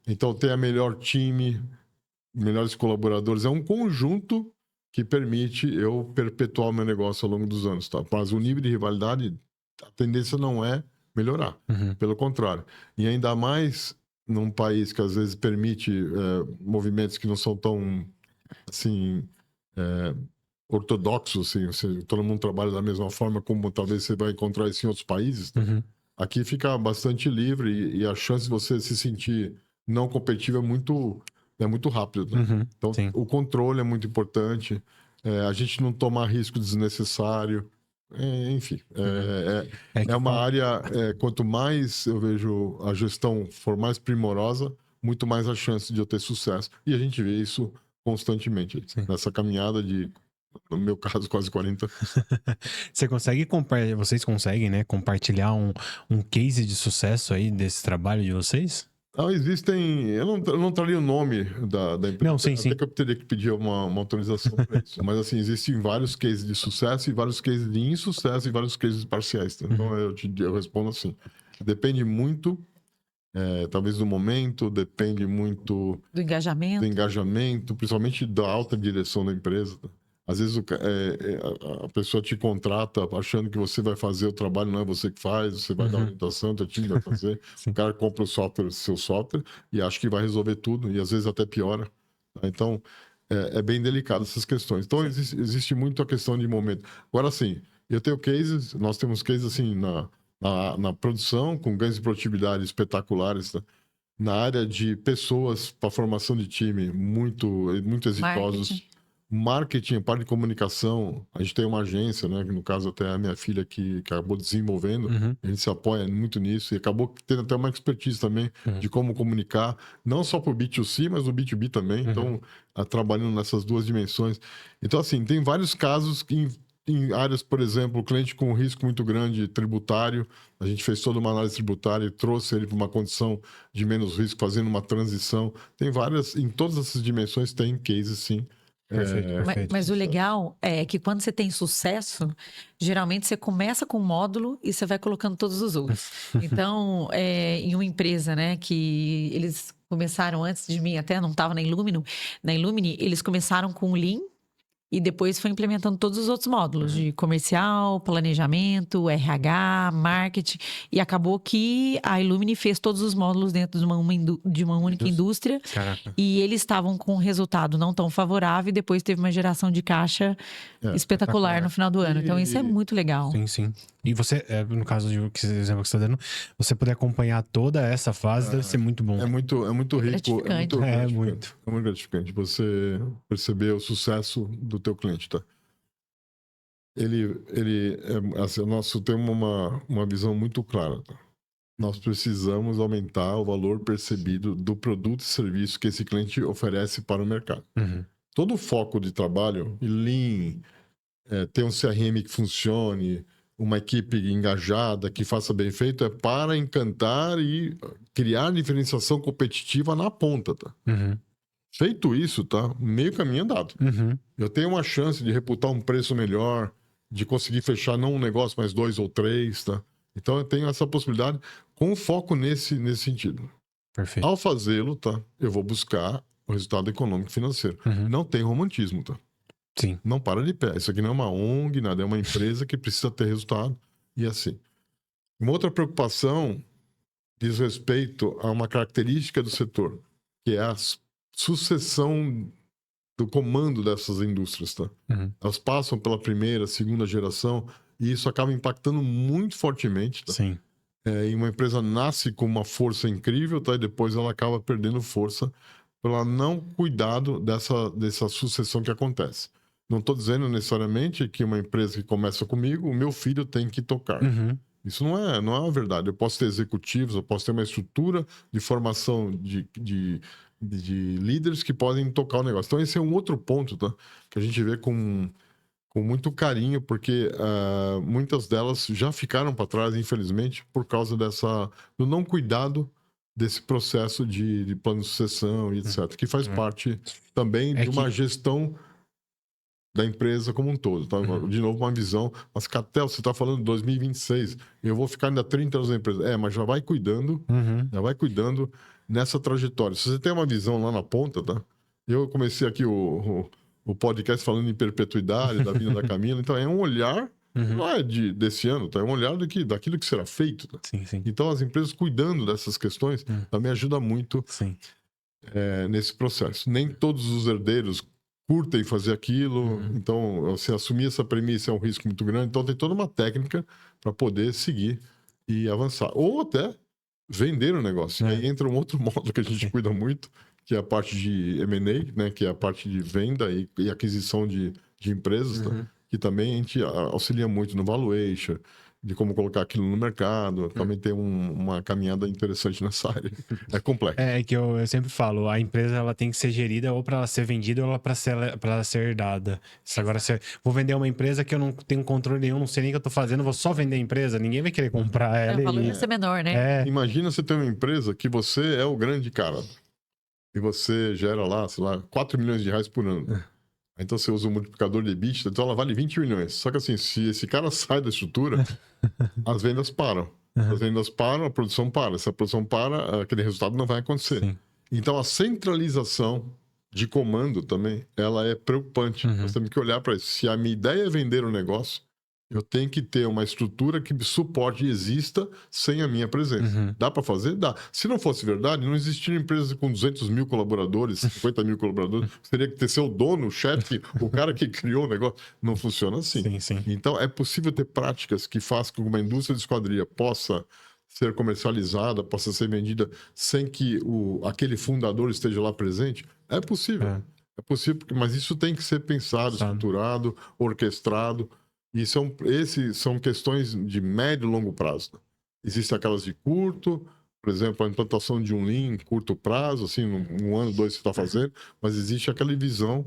Então, ter a melhor time, melhores colaboradores, é um conjunto que permite eu perpetuar o meu negócio ao longo dos anos, tá? Mas o nível de rivalidade, a tendência não é melhorar, pelo contrário. E ainda mais num país que às vezes permite movimentos que não são tão, assim, ortodoxos, assim, todo mundo trabalha da mesma forma como talvez você vai encontrar isso em outros países. Tá? Aqui fica bastante livre e a chance de você se sentir não competitivo é muito rápido. Né? Então, o controle é muito importante. A gente não tomar risco desnecessário. Enfim, é uma área... quanto mais eu vejo a gestão for mais primorosa, muito mais a chance de eu ter sucesso. E a gente vê isso constantemente. Nessa caminhada de, no meu caso, quase 40. Vocês conseguem, né, compartilhar um case de sucesso aí desse trabalho de vocês? Existem. Eu não traria o nome da empresa. Não, sim, até sim. que eu teria que pedir uma autorização para isso. Mas, assim, existem vários cases de sucesso e vários cases de insucesso e vários cases parciais. Tá? Então, eu respondo assim. Depende muito, talvez do momento, depende muito Do engajamento. do engajamento, principalmente da alta direção da empresa. Tá? Às vezes a pessoa te contrata achando que você vai fazer o trabalho, não é você que faz, você vai dar orientação, teu time vai fazer. O cara compra o software, seu software, e acha que vai resolver tudo, e às vezes até piora. Tá? Então, é bem delicado essas questões. Então, existe muito a questão de momento. Agora, sim, eu tenho cases, nós temos cases assim na produção, com ganhos de produtividade espetaculares, tá? Na área de pessoas para formação de time, muito exitosos. Marketing, parte de comunicação, a gente tem uma agência, né? Que no caso até a minha filha que acabou desenvolvendo, a gente se apoia muito nisso e acabou tendo até uma expertise também de como comunicar, não só para o B2C, mas no B2B também. Então, trabalhando nessas duas dimensões. Então, assim, tem vários casos que em áreas, por exemplo, o cliente com um risco muito grande tributário, a gente fez toda uma análise tributária e trouxe ele para uma condição de menos risco, fazendo uma transição. Tem várias, em todas essas dimensões tem cases, sim. Perfeito. Mas o legal é que quando você tem sucesso, geralmente você começa com um módulo e você vai colocando todos os outros. Então, em uma empresa, né, que eles começaram antes de mim, até não estava na Illumine, eles começaram com o Lean e depois foi implementando todos os outros módulos de comercial, planejamento, RH, marketing. E acabou que a Illumine fez todos os módulos dentro de uma única indústria. Caraca. E eles estavam com um resultado não tão favorável e depois teve uma geração de caixa espetacular no final do ano. Então isso é muito legal. Sim, sim. E você, no caso de exemplo que você está dando, você poder acompanhar toda essa fase deve ser muito bom. É muito rico. É É muito. muito gratificante você perceber o sucesso do teu cliente, tá? Assim, o nosso tem uma visão muito clara, tá? Nós precisamos aumentar o valor percebido do produto e serviço que esse cliente oferece para o mercado. Todo o foco de trabalho, Lean, ter um CRM que funcione, uma equipe engajada, que faça bem feito, é para encantar e criar diferenciação competitiva na ponta, tá? Feito isso, tá? Meio caminho andado. Eu tenho uma chance de reputar um preço melhor, de conseguir fechar não um negócio, mas 2 ou 3, tá? Então eu tenho essa possibilidade com foco nesse sentido. Perfeito. Ao fazê-lo, tá? Eu vou buscar o resultado econômico e financeiro. Não tem romantismo, tá? Sim. Não para de pé. Isso aqui não é uma ONG, nada. É uma empresa que precisa ter resultado. E assim. Uma outra preocupação diz respeito a uma característica do setor, que é a sucessão do comando dessas indústrias, tá? Elas passam pela primeira, segunda geração e isso acaba impactando muito fortemente, tá? Sim. E uma empresa nasce com uma força incrível, tá? E depois ela acaba perdendo força pelo não cuidado dessa sucessão que acontece. Não estou dizendo necessariamente que uma empresa que começa comigo, o meu filho tem que tocar. Isso não é uma verdade. Eu posso ter executivos, eu posso ter uma estrutura de formação de líderes que podem tocar o negócio. Então, esse é um outro ponto, tá? Que a gente vê com muito carinho, porque muitas delas já ficaram para trás, infelizmente, por causa do não cuidado desse processo de plano de sucessão e etc., que faz parte também de uma gestão da empresa como um todo, tá? De novo, uma visão. Mas, Catel, você está falando de 2026, eu vou ficar ainda 30 anos na empresa. Mas já vai cuidando, nessa trajetória. Se você tem uma visão lá na ponta, tá? Eu comecei aqui o podcast falando em perpetuidade, da vida da Camila, então é um olhar, não é desse ano, tá? É um olhar daquilo que será feito, tá? Sim. Então, as empresas cuidando dessas questões também ajuda muito nesse processo. Nem todos os herdeiros curtem fazer aquilo, então você assumir essa premissa é um risco muito grande, então tem toda uma técnica para poder seguir e avançar, ou até vender o negócio. Aí entra um outro modo que a gente cuida muito, que é a parte de M&A, né, que é a parte de venda e aquisição de empresas, tá? Que também a gente auxilia muito no valuation, de como colocar aquilo no mercado. Também tem uma caminhada interessante nessa área. É complexo. É que eu sempre falo, a empresa ela tem que ser gerida ou para ela ser vendida ou para ela ser herdada. Agora, se eu vou vender uma empresa que eu não tenho controle nenhum, não sei nem o que eu tô fazendo, vou só vender a empresa, ninguém vai querer comprar ela. O valor vai ser menor, né? Imagina você ter uma empresa que você é o grande cara. E você gera lá, sei lá, 4 milhões de reais por ano. Então você usa o multiplicador de EBITDA, então ela vale 20 milhões. Só que assim, se esse cara sai da estrutura, as vendas param. As vendas param, a produção para. Se a produção para, aquele resultado não vai acontecer. Sim. Então a centralização de comando também, ela é preocupante. Nós temos que olhar para isso. Se a minha ideia é vender um negócio, eu tenho que ter uma estrutura que suporte e exista sem a minha presença. Dá para fazer? Dá. Se não fosse verdade, não existiria empresa com 200 mil colaboradores, 50 mil colaboradores. Teria que ter seu dono, o chefe, o cara que criou o negócio. Não funciona assim. Sim, sim. Então, é possível ter práticas que façam com que uma indústria de esquadria possa ser comercializada, possa ser vendida sem que aquele fundador esteja lá presente. É possível. É possível, mas isso tem que ser pensado, estruturado, orquestrado. Esses são questões de médio e longo prazo. Existem aquelas de curto, por exemplo, a implantação de um Lean em curto prazo, assim, um ano, 2 você está fazendo, mas existe aquela visão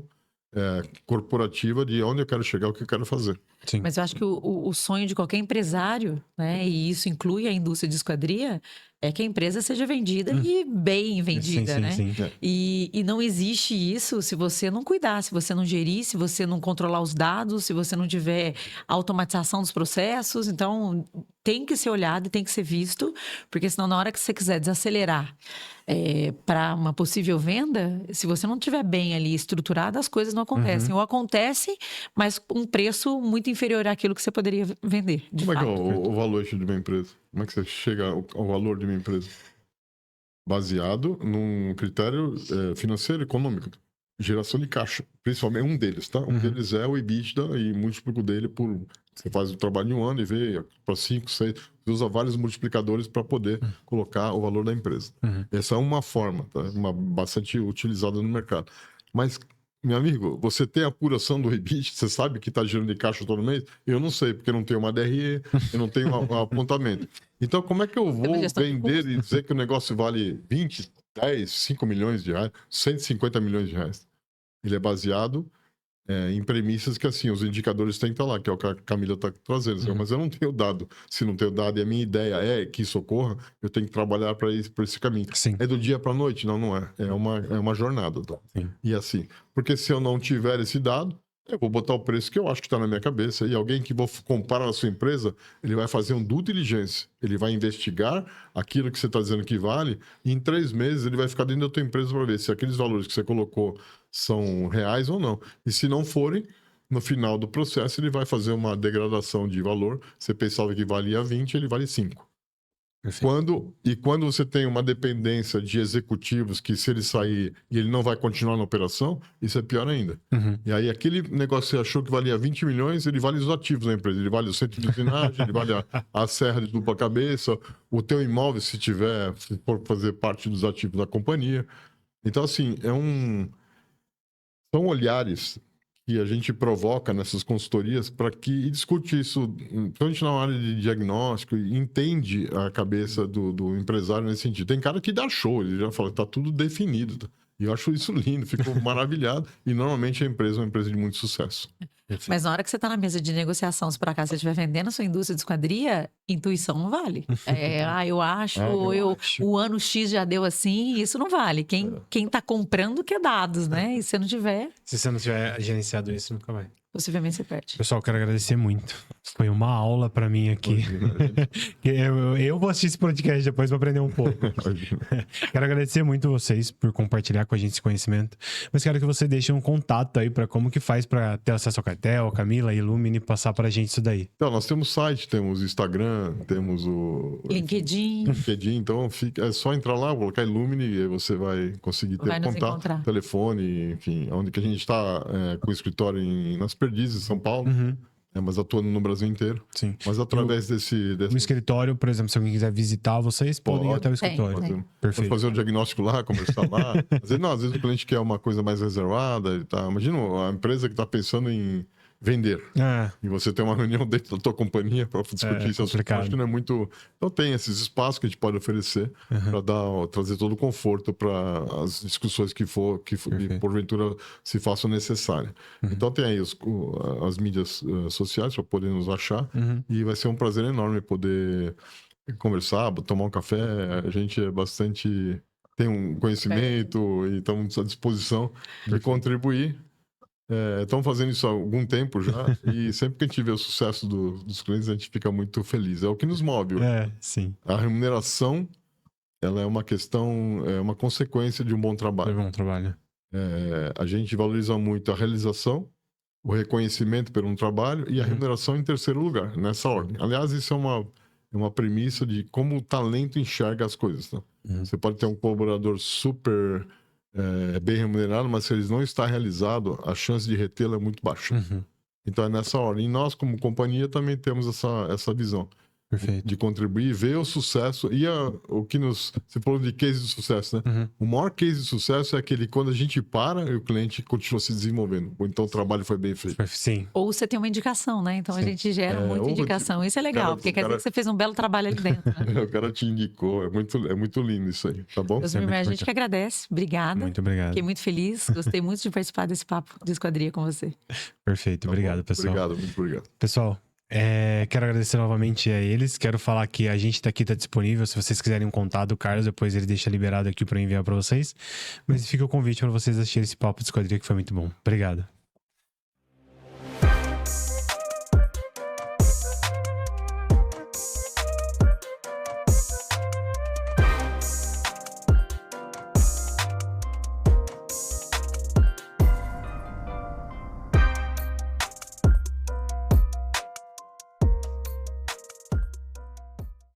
corporativa de onde eu quero chegar, o que eu quero fazer. Sim. Mas eu acho que o sonho de qualquer empresário, né, e isso inclui a indústria de esquadria, é que a empresa seja vendida e bem vendida, sim, né? sim. E não existe isso se você não cuidar, se você não gerir, se você não controlar os dados, se você não tiver automatização dos processos. Então, tem que ser olhado e tem que ser visto, porque senão na hora que você quiser desacelerar para uma possível venda, se você não tiver bem ali estruturado, as coisas não acontecem. Ou acontecem, mas com um preço muito inferior àquilo que você poderia vender. Como é que é o valor de uma empresa? Como é que você chega ao valor de uma empresa? Baseado num critério financeiro, econômico. Geração de caixa. Principalmente um deles, tá? Um deles é o EBITDA e múltiplo dele por... Você faz o trabalho em um ano e vê para 5, 6... Você usa vários multiplicadores para poder colocar o valor da empresa. Essa é uma forma, tá? Bastante utilizada no mercado. Mas... Meu amigo, você tem a apuração do EBIT, você sabe que está girando de caixa todo mês? Eu não sei, porque eu não tenho uma DRE, eu não tenho um apontamento. Então, como é que eu vou vender e dizer que o negócio vale 20, 10, 5 milhões de reais, 150 milhões de reais? Ele é baseado em premissas que, assim, os indicadores têm que estar lá, que é o que a Camila está trazendo. Mas eu não tenho dado. Se não tenho dado e a minha ideia é que isso ocorra, eu tenho que trabalhar para esse caminho. Sim. É do dia para a noite? Não, não é. É uma jornada. Tá? E assim, porque se eu não tiver esse dado, eu vou botar o preço que eu acho que está na minha cabeça. E alguém que vou comparar a sua empresa, ele vai fazer um due diligence. Ele vai investigar aquilo que você está dizendo que vale. E em 3 meses ele vai ficar dentro da tua empresa para ver se aqueles valores que você colocou são reais ou não. E se não forem, no final do processo ele vai fazer uma degradação de valor. Você pensava que valia 20, ele vale 5. Quando você tem uma dependência de executivos que se ele sair e ele não vai continuar na operação, isso é pior ainda. E aí aquele negócio que você achou que valia 20 milhões, ele vale os ativos da empresa. Ele vale o centro de usinagem, ele vale a serra de dupla cabeça, o teu imóvel, se for fazer parte dos ativos da companhia. Então, assim, são olhares que a gente provoca nessas consultorias para que discute isso, principalmente na área de diagnóstico, e entende a cabeça do empresário nesse sentido. Tem cara que dá show, ele já fala, tá tudo definido. E eu acho isso lindo, fico maravilhado. E normalmente a empresa é uma empresa de muito sucesso. Mas na hora que você está na mesa de negociação, se por acaso você estiver vendendo a sua indústria de esquadria, intuição não vale. Eu acho, o ano X já deu assim, isso não vale. Quem está comprando quer dados, né? E se não tiver... Se você não tiver gerenciado isso, nunca vai. Possivelmente você perde. Pessoal, quero agradecer muito. Foi uma aula para mim aqui. Eu vou assistir esse podcast depois para aprender um pouco. Quero agradecer muito vocês por compartilhar com a gente esse conhecimento. Mas quero que você deixe um contato aí para como que faz para ter acesso ao Cartel, Camila, Illumine, passar para a gente isso daí. Então, nós temos site, temos Instagram, temos o LinkedIn. Então é só entrar lá, colocar Illumine e aí você vai conseguir ter contato, telefone, enfim, onde que a gente está com o escritório nas Perdizes, em São Paulo. Mas atuando no Brasil inteiro. Sim. Mas através desse... O escritório, por exemplo, se alguém quiser visitar vocês, podem ir até o escritório. Perfeito. Pode fazer o diagnóstico lá, conversar lá. Às vezes o cliente quer uma coisa mais reservada. Imagina a empresa que está pensando em vender. Ah, E você tem uma reunião dentro da tua companhia para discutir isso. complicado. Acho que não é muito... Então tem esses espaços que a gente pode oferecer para trazer todo o conforto para as discussões que porventura se façam necessárias. Então tem aí as mídias sociais para poder nos achar e vai ser um prazer enorme poder conversar, tomar um café. A gente é bastante... tem um conhecimento e estamos à disposição de contribuir. Estamos fazendo isso há algum tempo já e sempre que a gente vê o sucesso dos clientes, a gente fica muito feliz. É o que nos move. Sim. A remuneração, ela é uma questão, é uma consequência de um bom Foi trabalho. bom trabalho. A gente valoriza muito a realização, o reconhecimento pelo trabalho e a remuneração em terceiro lugar, nessa ordem. Aliás, isso é uma premissa de como o talento enxerga as coisas. Né? Você pode ter um colaborador super... bem remunerado, mas se ele não está realizado, a chance de retê-lo é muito baixa. Então é nessa hora. E nós, como companhia, também temos essa visão Perfeito. de contribuir, ver o sucesso e o que nos... Você falou de case de sucesso, né? O maior case de sucesso é aquele quando a gente para e o cliente continua se desenvolvendo. Ou então o trabalho foi bem feito. Sim. Ou você tem uma indicação, né? Então a gente gera muita indicação. Isso é legal, porque quer dizer que você fez um belo trabalho ali dentro. Né? O cara te indicou. É muito lindo isso aí, tá bom? A gente que agradece. Obrigada. Muito obrigado. Fiquei muito feliz. Gostei muito de participar desse papo de esquadria com você. Perfeito. Tá Obrigado, bom. pessoal. Obrigado, muito obrigado. Pessoal, quero agradecer novamente a eles. Quero falar que a gente tá disponível. Se vocês quiserem um contato do Carlos, depois ele deixa liberado aqui para enviar para vocês. Mas fica o convite para vocês assistirem esse papo de esquadria que foi muito bom. Obrigado.